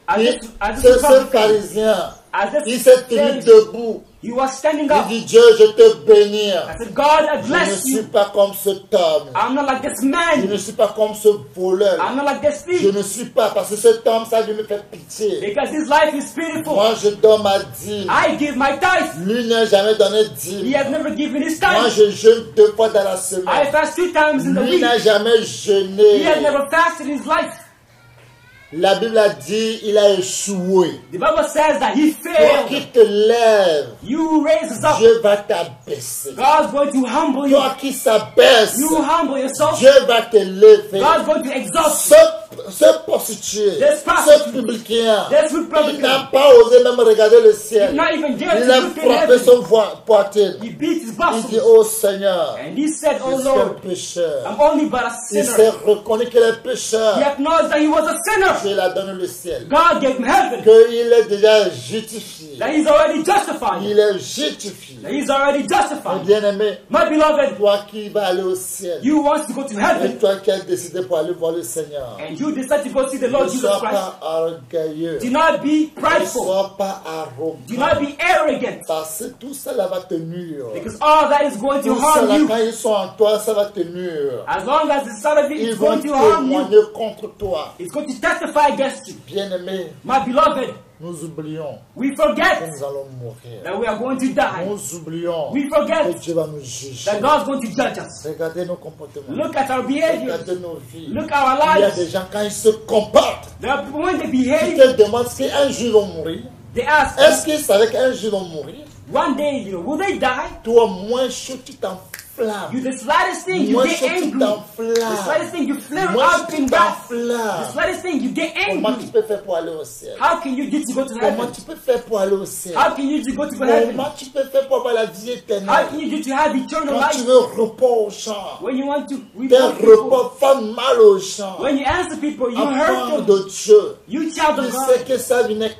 As ce this Republican, pharisien, as il this s'est tenu Pharisee, debout. he was standing Il up. dit, Dieu, je te bénis. I said, God, I Je ne bless suis you. pas comme cet homme. I'm not like this Je man. ne suis pas comme ce voleur. I'm not like this Je thief. ne suis pas, parce que cet homme, ça lui me fait pitié. Because his life is pitiful. Moi, je donne ma dîme. I give my tithe. Lui n'a jamais donné He dîme. has never given his Moi, tithe. je jeûne 2 fois dans la I semaine. fast 2 times in the Lui week. n'a jamais He jeûné. has never fasted in his life. La Bible a dit, il a échoué. The Bible says that he Toi failed. qui te lèves, You raise us up. Dieu va t'abaisser. God's going to humble you. Toi qui s'abaisse, You humble yourself. Dieu va te lever. God's going to exalt you. Ce prostitué, This ce prostitute, publicain, this il Republican, n'a pas osé même regarder le ciel. did not even dare Il to a look in frappé heaven. son poitrine. He beat his Il dit, muscles. oh Seigneur, And he said, oh je suis un Lord, pécheur. I'm only but a Il sinner. s'est reconnu qu'il est He pécheur. acknowledged that he was a sinner. Dieu a donné le ciel. God gave him heaven. Qu'il est déjà justifié. That he's already justified. Il est justifié. That he's already Mon justified. bien-aimé, My beloved, toi qui vas aller au ciel, you want to go to et heaven, toi qui as décidé pour aller voir le Seigneur, and you decide to go see the Lord ne Jesus sois Christ. pas orgueilleux. Do not be Ne prideful. sois pas Do not arrogant. be arrogant. Parce que tout cela va te nuire. Because all that is going to Tout harm cela, you. quand ils sont en toi, ça va te nuire. As long as the son of it Ils is vont going to harm you, témoigner contre toi. it's going to testify against you. Bien-aimé, My beloved, nous oublions we que forget nous allons mourir. that we are going to die. Nous oublions We forget que Dieu va nous juger. that God's going to judge us. Regardez nos comportements. Look at our behavior. Regardez nos vies. Look at our Il y a des lives. gens, quand ils se comportent, There are people when they tu behave, te demandes si un jour ils vont mourir. they ask, Est-ce qu'ils savaient qu'un jour ils vont mourir? one day, will they die? Toi, moins chaud, tu t'enflammes. You, the slightest thing, you Moins get chaud, tu angry. The t'enflammes. slightest thing, you flare Moins up chaud, in tu wrath. The t'enflammes. slightest thing, you get Comment tu angry. peux faire pour aller au ciel? How can you get to go to Comment heaven? tu peux faire pour aller au ciel? How can you go to heaven? Comment tu peux faire pour avoir la vie How éternelle? can you get to have eternal Quand tu life? veux repos au champ, When you want to tes report people, repos font mal au champ. when you answer people, you Enfant hurt them. de Dieu, You child tu of sais God. que ça n'est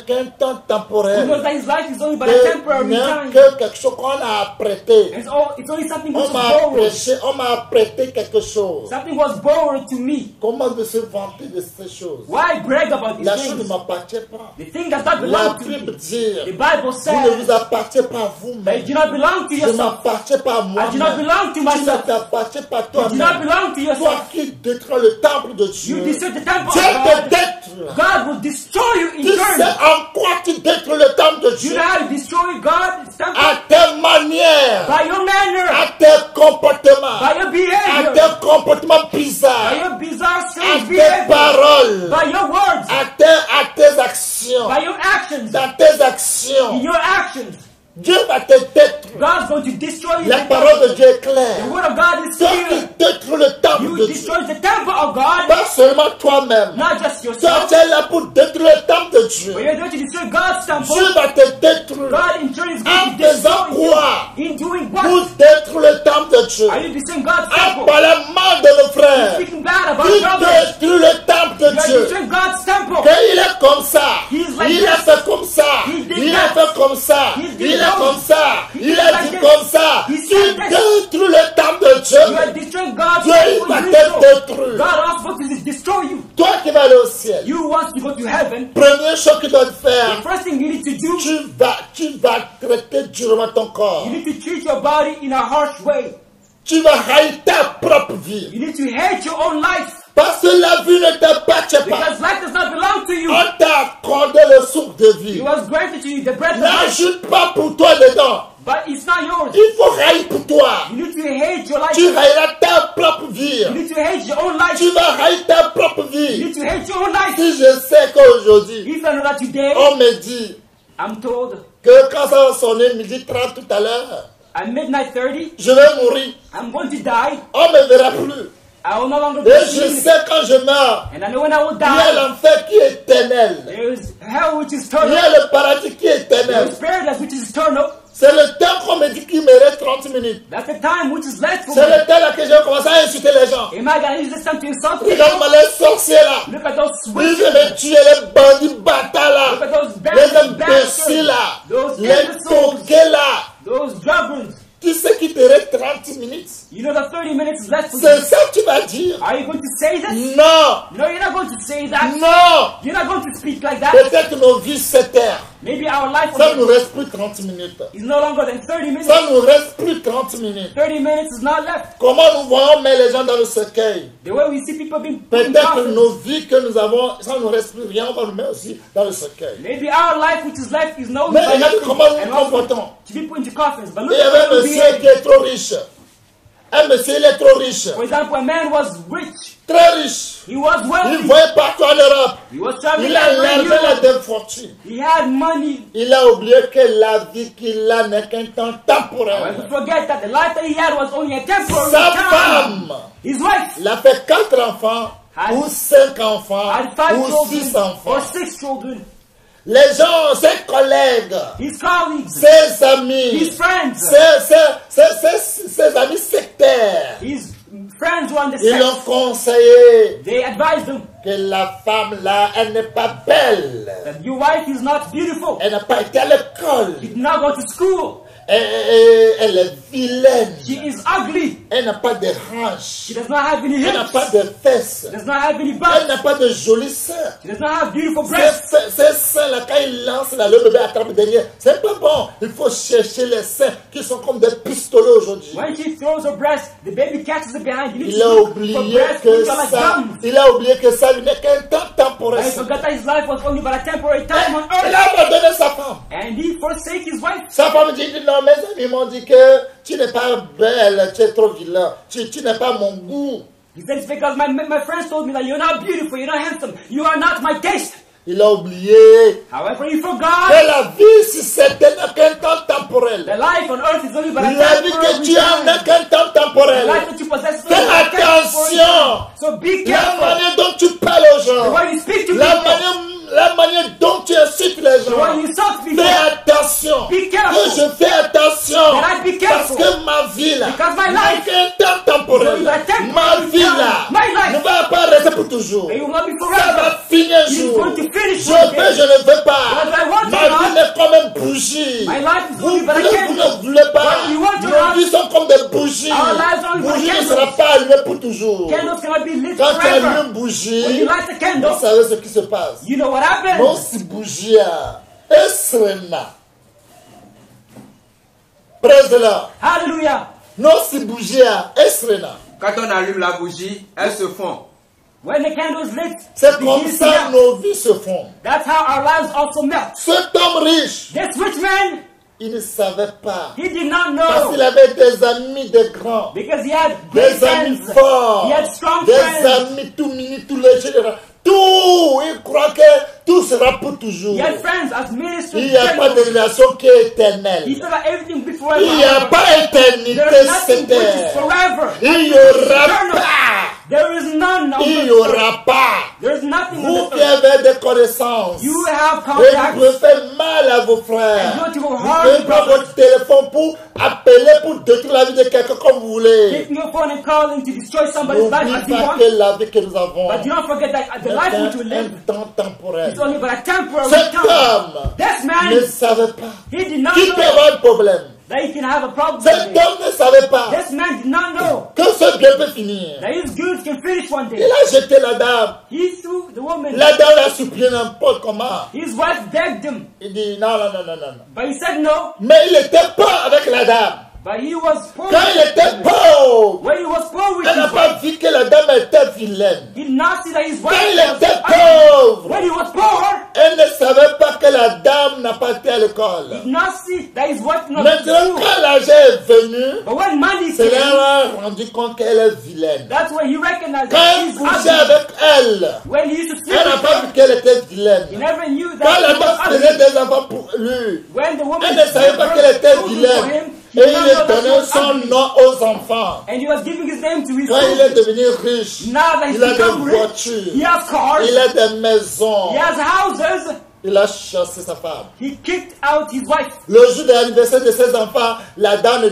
qu'un temps Who temporel. knows that his life is only but a temporary N'est time. que quelque chose qu'on a apprêté. It's only something which On is m'a borrowed. on m'a apprêté quelque chose. Something was borrowed to me. Comment de se vanter de ces choses? Why brag about these La chose ne things? m'appartient pas. The thing does not La belong to Bible me. dit, The Bible vous ne says, vous appartient pas à I vous-même. do not belong to Je ne yourself. m'appartiens pas à I do not moi-même. belong to Tu ne myself. t'appartiens pas à I do not toi-même. belong to Toi yourself. qui détruis le temple de You Dieu, destroy the temple Dieu of te God. détruit. God will destroy you Tu sais eternally. en quoi tu détruis le temple de You Dieu? know how to destroy God's temple? À tes manières, By your manner, à tes comportements, by your à behavior, tes comportements by bizarres, your bizarre à strange tes behavior, paroles, by your words, à tes actions, by your actions, dans tes in actions. your actions. Dieu va te détruire. God's going to destroy you. La parole de Dieu est claire. The word of God is Toi clear. qui détruis le temple You de Dieu, destroy the temple of God, pas seulement toi-même. not just Toi, yourself, tu es là pour détruire le temple de Dieu. but you're going to destroy God's temple. Dieu va te détruire. God in turn is En going to faisant destroy you. quoi? In doing Pour what? détruire le temple de Dieu. Are you destroying God's En temple? parlant mal de nos frères. Speaking bad about Tu brothers. détruis le temple de You are Dieu. destroying God's temple. Que il est comme ça. He's like Il a this. fait comme ça. He did Il a that. fait comme ça. He did Il est that. comme ça. He Il did a like dit this. comme ça. He Tu said this. détruis le temple de Dieu. You are destroying God's Dieu temple. va You te do. détruire. God also wants to destroy you. Toi qui vas aller au ciel. You want to go to heaven. Première chose que tu dois The faire. first thing you need to do, Tu vas traiter durement ton corps. you need to treat your body in a harsh way. Tu vas haïr ta propre vie. You need to hate your own life. Parce que la vie ne t'appartient pas. Because life does not belong to you. On t'a accordé le souffle de vie. It was granted to you, the breath of life, N'ajoute pas pour toi dedans. but it's not yours. Il faut haïr pour toi. You need to hate your life. Tu haïras ta propre vie. You need to hate your own life. Tu vas haïr ta propre You vie. need to hate your own life. Si je sais qu'aujourd'hui, If I know that today, on me dit I'm told que quand ça va sonner midi 30 tout à l'heure, at midnight 30, je vais mourir. I'm going to die. On ne me verra plus. I will no longer be Et je seen. sais quand je meurs, And I know when I will il y a die, l'enfer qui est éternel. there is hell which is Il y eternal. a le paradis qui est There éternel. is paradise which is eternal. C'est le temps qu'on me dit qu'il me reste 30 minutes. That's the time which is left for C'est me. le temps là que j'ai commencé à insulter les gens. Am I going to use this time to insult people? Regarde-moi les sorciers là. Look at those Ils witches. veulent tuer les bandits bâtards Look là. at those Les bastards. imbéciles là. Those Les imbeciles. toqués là. Those drunkards. Tu sais qu'il te reste 30 minutes. You know that 30 minutes is left for C'est you. ça que tu vas dire. Are you going to say this? Non. No, you're not going to say that. Non. You're not going to speak like that. Peut-être nos vies s'éternent. Maybe our life Ça nous reste plus 30 minutes. is no longer than 30 minutes. Ça nous reste plus 30 minutes. 30 minutes is not left. Comment nous voyons mettre les gens dans le cercueil? The way we see people being put in Peut-être que coffins. nos vies que nous avons, ça ne nous reste plus rien, on va nous mettre aussi dans le cercueil. Maybe our life which is left is known Mais by regarde nothing comment nous and nous also comportons. to be put into coffins. But Il look y at avait how un we monsieur behave. qui est trop riche. Un monsieur, il est trop riche. For example, a man was rich. Très riche. He was Il wealthy. voyait partout en Europe. He was traveling Il a everywhere in l'argent Europe. de fortune. He had money. Il a oublié que la vie qu'il a n'est qu'un temps However, temporel. forget that the life that he had was only a temporary Sa time. femme, His wife il a fait 4 enfants, Had- ou 5 enfants, had 5 ou 6 children or enfants. 6 children. Les gens, ses collègues, His colleagues, ses amis, his friends, ses amis sectaires, his friends who are on the ils l'ont sect, conseillé they advised him que la femme là, elle n'est pas belle. that your wife is not beautiful. Elle n'a pas été à l'école. She did not go to school. Elle est vilaine. She is ugly. Elle n'a pas de hanches. She does not have any Elle n'a hips. pas de fesses. She does not have any Elle butt. n'a pas de jolis seins. She does not have beautiful breasts. Ces seins-là, quand il lance là, le bébé attrape derrière. C'est pas bon. Il faut chercher les seins qui sont comme des pistolets aujourd'hui. When she throws her breast, the baby catches it behind. You need Il a to look for oublié breasts que which are like ça, guns. il a oublié que ça n'est qu'un temps temporaire. And he forgot that his life was only but a temporary time on Il earth. a abandonné sa femme. And he forsake his wife. Sa femme dit non, mes amis m'ont dit que tu n'es pas belle, tu es trop vilain, tu n'es pas mon goût. He said it's because my friends told me that you're not beautiful, you're not handsome, you are not my taste. Il a oublié However, he que forgot la vie, si c'était n'est qu'un temps temporel. the life on earth is only but a La vie que temporary tu as n'est time. qu'un temps The temporel. life that you possess is Fais only but a temporary time. attention. So be La careful. manière dont tu parles aux The gens, way you speak to la people, manière dont tu incites les the way you gens, insult people. fais attention. Be Que careful. je fais attention. That I be Parce careful. que ma vie là, Because my n'est life qu'un temps temporel. is only a temporary Ma vie time. là My life. ne va pas rester pour toujours. It will not be Ça forever. va finir un It is jour. going to finish Je one veux, day. je ne veux pas. Whether I want Ma or vie not, n'est comme une bougie. my life is Vous only but a voulez, vous candle. ne voulez pas. Whether you want or Nos not, vies sont comme des bougies. our lives are only but Bougie ne candles. sera pas allumée pour toujours. Candles cannot be lit Quand tu allumes forever. une bougie, When you light the vous candle, savez ce qui se passe. you know what Non happens. si bougie est serena. Praise the Lord. Hallelujah. Non si bougie est serena. Quand on allume la bougie, elle se fond. When the candle is lit, C'est it comme begins to ça melt. nos vies se font. That's how our lives also melt. Cet homme riche, This rich man, il ne savait pas. he did not Parce know qu'il avait des amis de grands. because he had great Des amis friends. forts, He had strong des friends. amis tout mini, tout légers. Tout, il croit que tout sera pour toujours. He had friends as ministers. Il n'y a pas de relation qui est éternelle. He said that everything will be forever. Il n'y a pas éternité There's nothing sur which is terre. forever. Il n'y aura Eternal. pas. There is none on Il this n'y earth. aura pas. There is nothing on Vous this qui earth. avez des connaissances, You have et vous contacts. pouvez faire mal à vos frères. And you Vous go hard, pouvez prendre votre téléphone pour appeler, pour détruire la vie de quelqu'un comme vous voulez. Taking your phone and calling to destroy somebody's life N'oubliez as you pas want. que la vie que nous avons But do not forget that the life which you est live un temps temporel. is only but a temporary Cet time. homme This ne man, savait pas he did not qu'il peut know avoir un problème. that he can have a problem Cet one day. homme ne savait pas This man did not know que ce bien peut finir. that his goods can finish one Il day. a jeté la dame. He threw the woman. La dame l'a supplié n'importe comment. His wife begged him, Il dit non, non, non, non, non. non. but he said no. Mais il était pauvre avec la dame. But he was poor. Quand il était pauvre, When he was poor with elle n'a his pas wife, vu que la dame était vilaine. he did not see that his wife Quand il was était ugly. pauvre, When he was poor, elle ne savait pas que la dame n'a pas été à l'école. he did not see that his wife did not go to Maintenant, school. quand l'argent est venu, But when money c'est came, là qu'il a rendu compte qu'elle est vilaine. that's when he recognized Quand that elle she's couchait ugly. avec elle, When he used to sleep elle n'a with pas her, vu qu'elle était he vilaine. never knew Quand that la she dame was faisait ugly. des enfants pour lui, When the woman elle ne savait pas qu'elle était children for vilaine. him, he Et did not il know est that she donné was son ugly. nom aux enfants. And he was giving his name to his Quand il est children. devenu riche, Now that he's il a des become rich, voitures, he has cars, il a des maisons, he has houses, il a chassé sa femme. he kicked out his wife. Le jour de l'anniversaire de ses enfants, la dame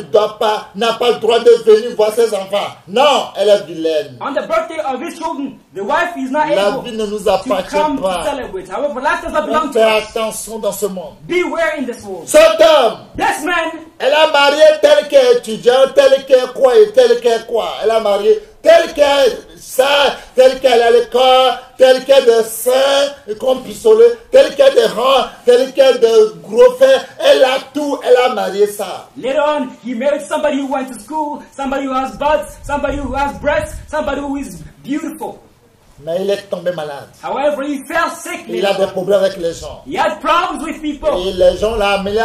n'a pas le droit de venir voir ses enfants. Non, elle est vilaine. On the birthday of his children, the wife is not La able vie ne nous to appartient come to pas. celebrate. However, life does not On belong to fait us. attention dans ce monde. Beware in this world. Cet homme, This man, elle a marié tel qu'elle est étudiant, tel qu'elle est quoi et tel qu'elle est quoi. Elle a marié tel qu'elle est ça, tel qu'elle est à l'école, tel qu'elle est de seins, comme pistolet, tel qu'elle est de rangs, tel qu'elle est de gros fer. Elle a tout, elle a marié ça. later on, he married somebody who went to school, somebody who has butts, somebody who has breasts, somebody who is beautiful. Mais il est tombé malade. However, he fell sick Il later a des on. problèmes avec les gens. He had problems with people. Et les gens l'ont amené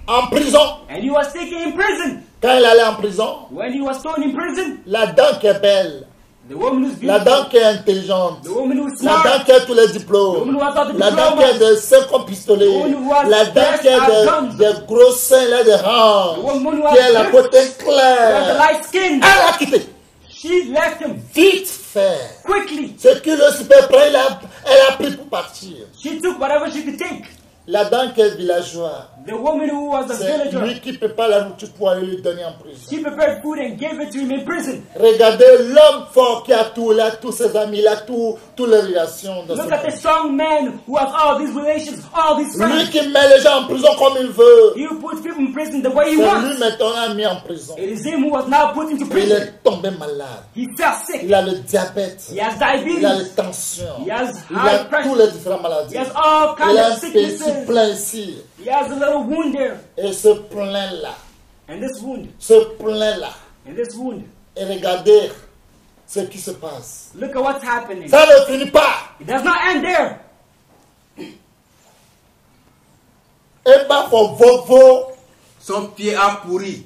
en prison. And he was taken in prison. Quand il allait en prison, When he was thrown in prison, la dame qui est belle, the woman who's la beautiful, dame qui est intelligente, the woman who's la smart, dame qui a tous les diplômes, the woman who has all the la dame qui a diplomas, des seins comme pistolets, The woman who has la dame qui a breasts as guns, des gros seins, là, des the hanches, woman who qui a has la lips, beauté who has the claire, light skin, elle a quitté. she left him Vite fait. quickly. Ce que le super prend, elle a pris pour partir. She took whatever she could take. La dame qui est villageoise, The woman who was a c'est villager, lui qui prépare la nourriture pour aller lui donner en prison. she prepared food and gave it to him in prison. Regardez l'homme fort qui a tout, il a tous ses amis, il a toutes les relations. Dans Look ce at the monde. strong man who has all these relations, all these Lui friends. qui met les gens en prison comme il veut. He puts people in prison the way he C'est lui wants. maintenant a mis en prison. It is him who was now put into Il prison. est tombé malade. He fell sick. Il a le diabète. He has Il a diabetes. les tensions. He has Il high a pressure. tous les différentes maladies. He has all Il kinds a of un petit sicknesses. plein ici. He has a little wound there. Et ce plein-là, And this wound, et regardez ce qui se passe. look at what's happening. Ça ne finit pas. It does not end there. Et pas pour Vovo. Son pied a pourri.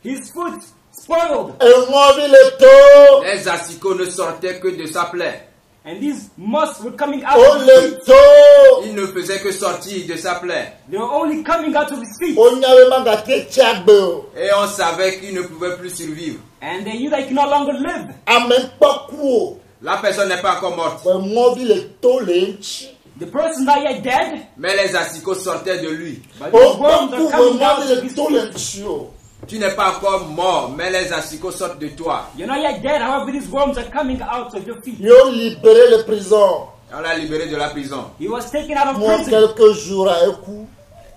His foot spoiled. Et moi, le taux. Les asticots ne sortaient que de sa plaie. And these musks were coming out Oh, of his le feet. taux. Il ne faisait que sortir de sa plaie. They were only coming out of his feet. On y avait même gâté Tchagbo. Et on savait qu'il ne pouvait plus survivre. And they knew that he could no longer live. À même pas quoi. La personne n'est pas encore morte. Moi, le taux, le The person's not yet dead, Mais les asticots sortaient de lui. but Oh, these worms are moi, coming out of le his taux, feet. le Tu n'es pas encore mort, mais les asticots sortent de toi. You're not yet dead, however, these worms are coming out of your feet. Ils ont libéré les prisons. On l'a libéré de la prison. He was taken out of Moi, prison, quelques jours à un coup,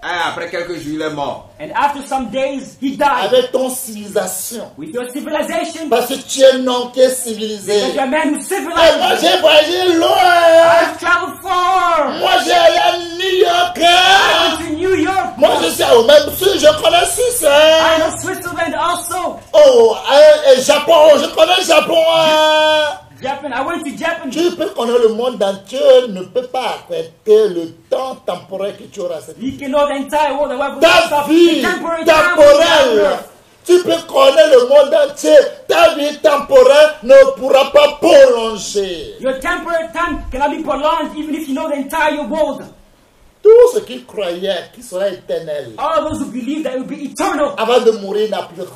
Et après quelques jours, il est mort. and after some days, he died. avec ton civilisation. With your civilization, Parce que tu es un homme qui est because civilisé. you're a man who's Et moi, civilized. j'ai voyagé loin. I've traveled far. Moi, j'ai allé à New York. I went to New York. Moi, je suis au même Suisse, je connais Suisse. I know Switzerland also. Oh, et Japon, je connais le Japon. Japan. I went to Japan. Tu peux connaître le monde entier, ne peux pas affecter le temps temporel que tu auras. You can know the entire world. However, Ta vie the temporary time on temporelle. earth. Tu peux connaître le monde entier. Ta vie temporelle ne pourra pas prolonger. Your temporary time cannot be prolonged even if you know the entire world. Tout ce qui croyait qu'il serait éternel, All those who believe that it will be eternal, avant de mourir, il n'a plus rien.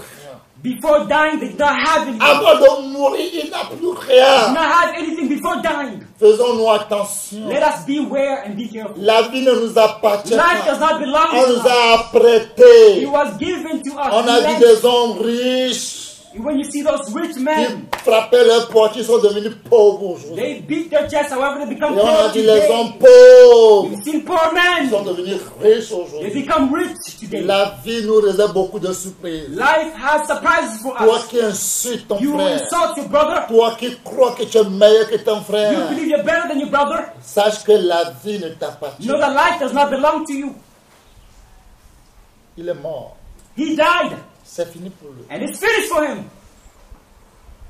before dying, they do not have anything. Avant de mourir, il n'a plus Do rien. not have anything before dying. Faisons-nous attention. Let us beware and be careful. La vie ne nous appartient Life does pas. not belong On to nous us. a It apprêté. was given to us. On a vu Let- des hommes riches When you see those rich qui men, frappaient leurs portes, ils sont devenus pauvres aujourd'hui. they beat their chests, however, they become Et on a poor vu les today. hommes pauvres You've seen poor qui sont men, devenus riches they aujourd'hui. become rich today. La vie nous réserve beaucoup de surprises. Life has surprises for Toi us. qui insultes ton You frère, insult your brother, toi qui crois que tu es meilleur que ton you frère, believe you're better than your brother. sache que la vie ne t'appartient You know that life does not belong to you. Il est mort. He died, C'est fini pour lui. and it's finished for him.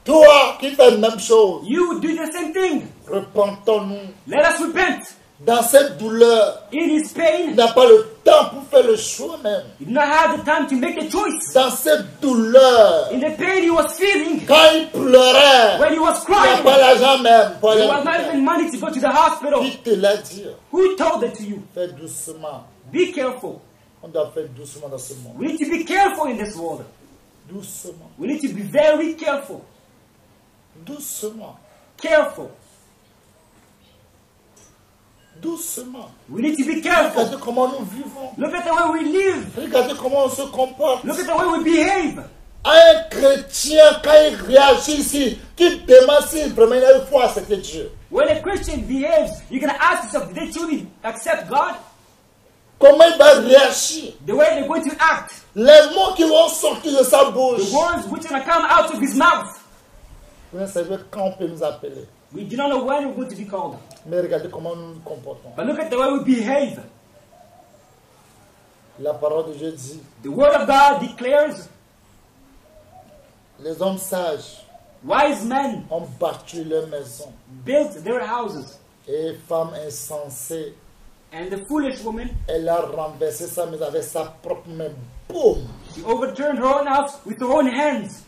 Toi qui fais la même chose, You do the same thing. repentons-nous. Let us repent. Dans cette douleur, In his pain, il n'a pas le temps pour faire le choix même. he did not have the time to make a choice. Dans cette douleur, In the pain he was feeling, quand il pleurait, when he was il n'y a crying, pas l'argent même pour aller there à was not l'hôpital. even money to go to the hospital. Qui te l'a dit? Who told it to you? Fais doucement. Be careful. On doit faire doucement dans ce monde. We need to be careful in this world. Doucement. We need to be very careful. Doucement. Careful. Doucement. We need to be careful. Regardez comment nous vivons. Look at the way we live. Regardez comment on se comporte. Look at the way we behave. Un chrétien, quand il réagit ici, qui demande s'il vraiment il a une foi à cet Dieu. When a Christian behaves, you're going to ask yourself, did they truly accept God? Comment il va réagir? The way they're going to act. Les mots qui vont sortir de sa bouche. The words which are going to come out of his mouth. Vous savez quand on peut nous appeler. We do not know when we're going to be called. Mais regardez comment nous nous comportons. But look at the way we behave. La parole de Dieu dit, The word of God declares, les hommes sages wise men ont bâti leur maison built their houses, et les femmes insensées And the foolish woman, elle a renversé sa maison avec sa propre main. Boum! she overturned her own house with her own hands.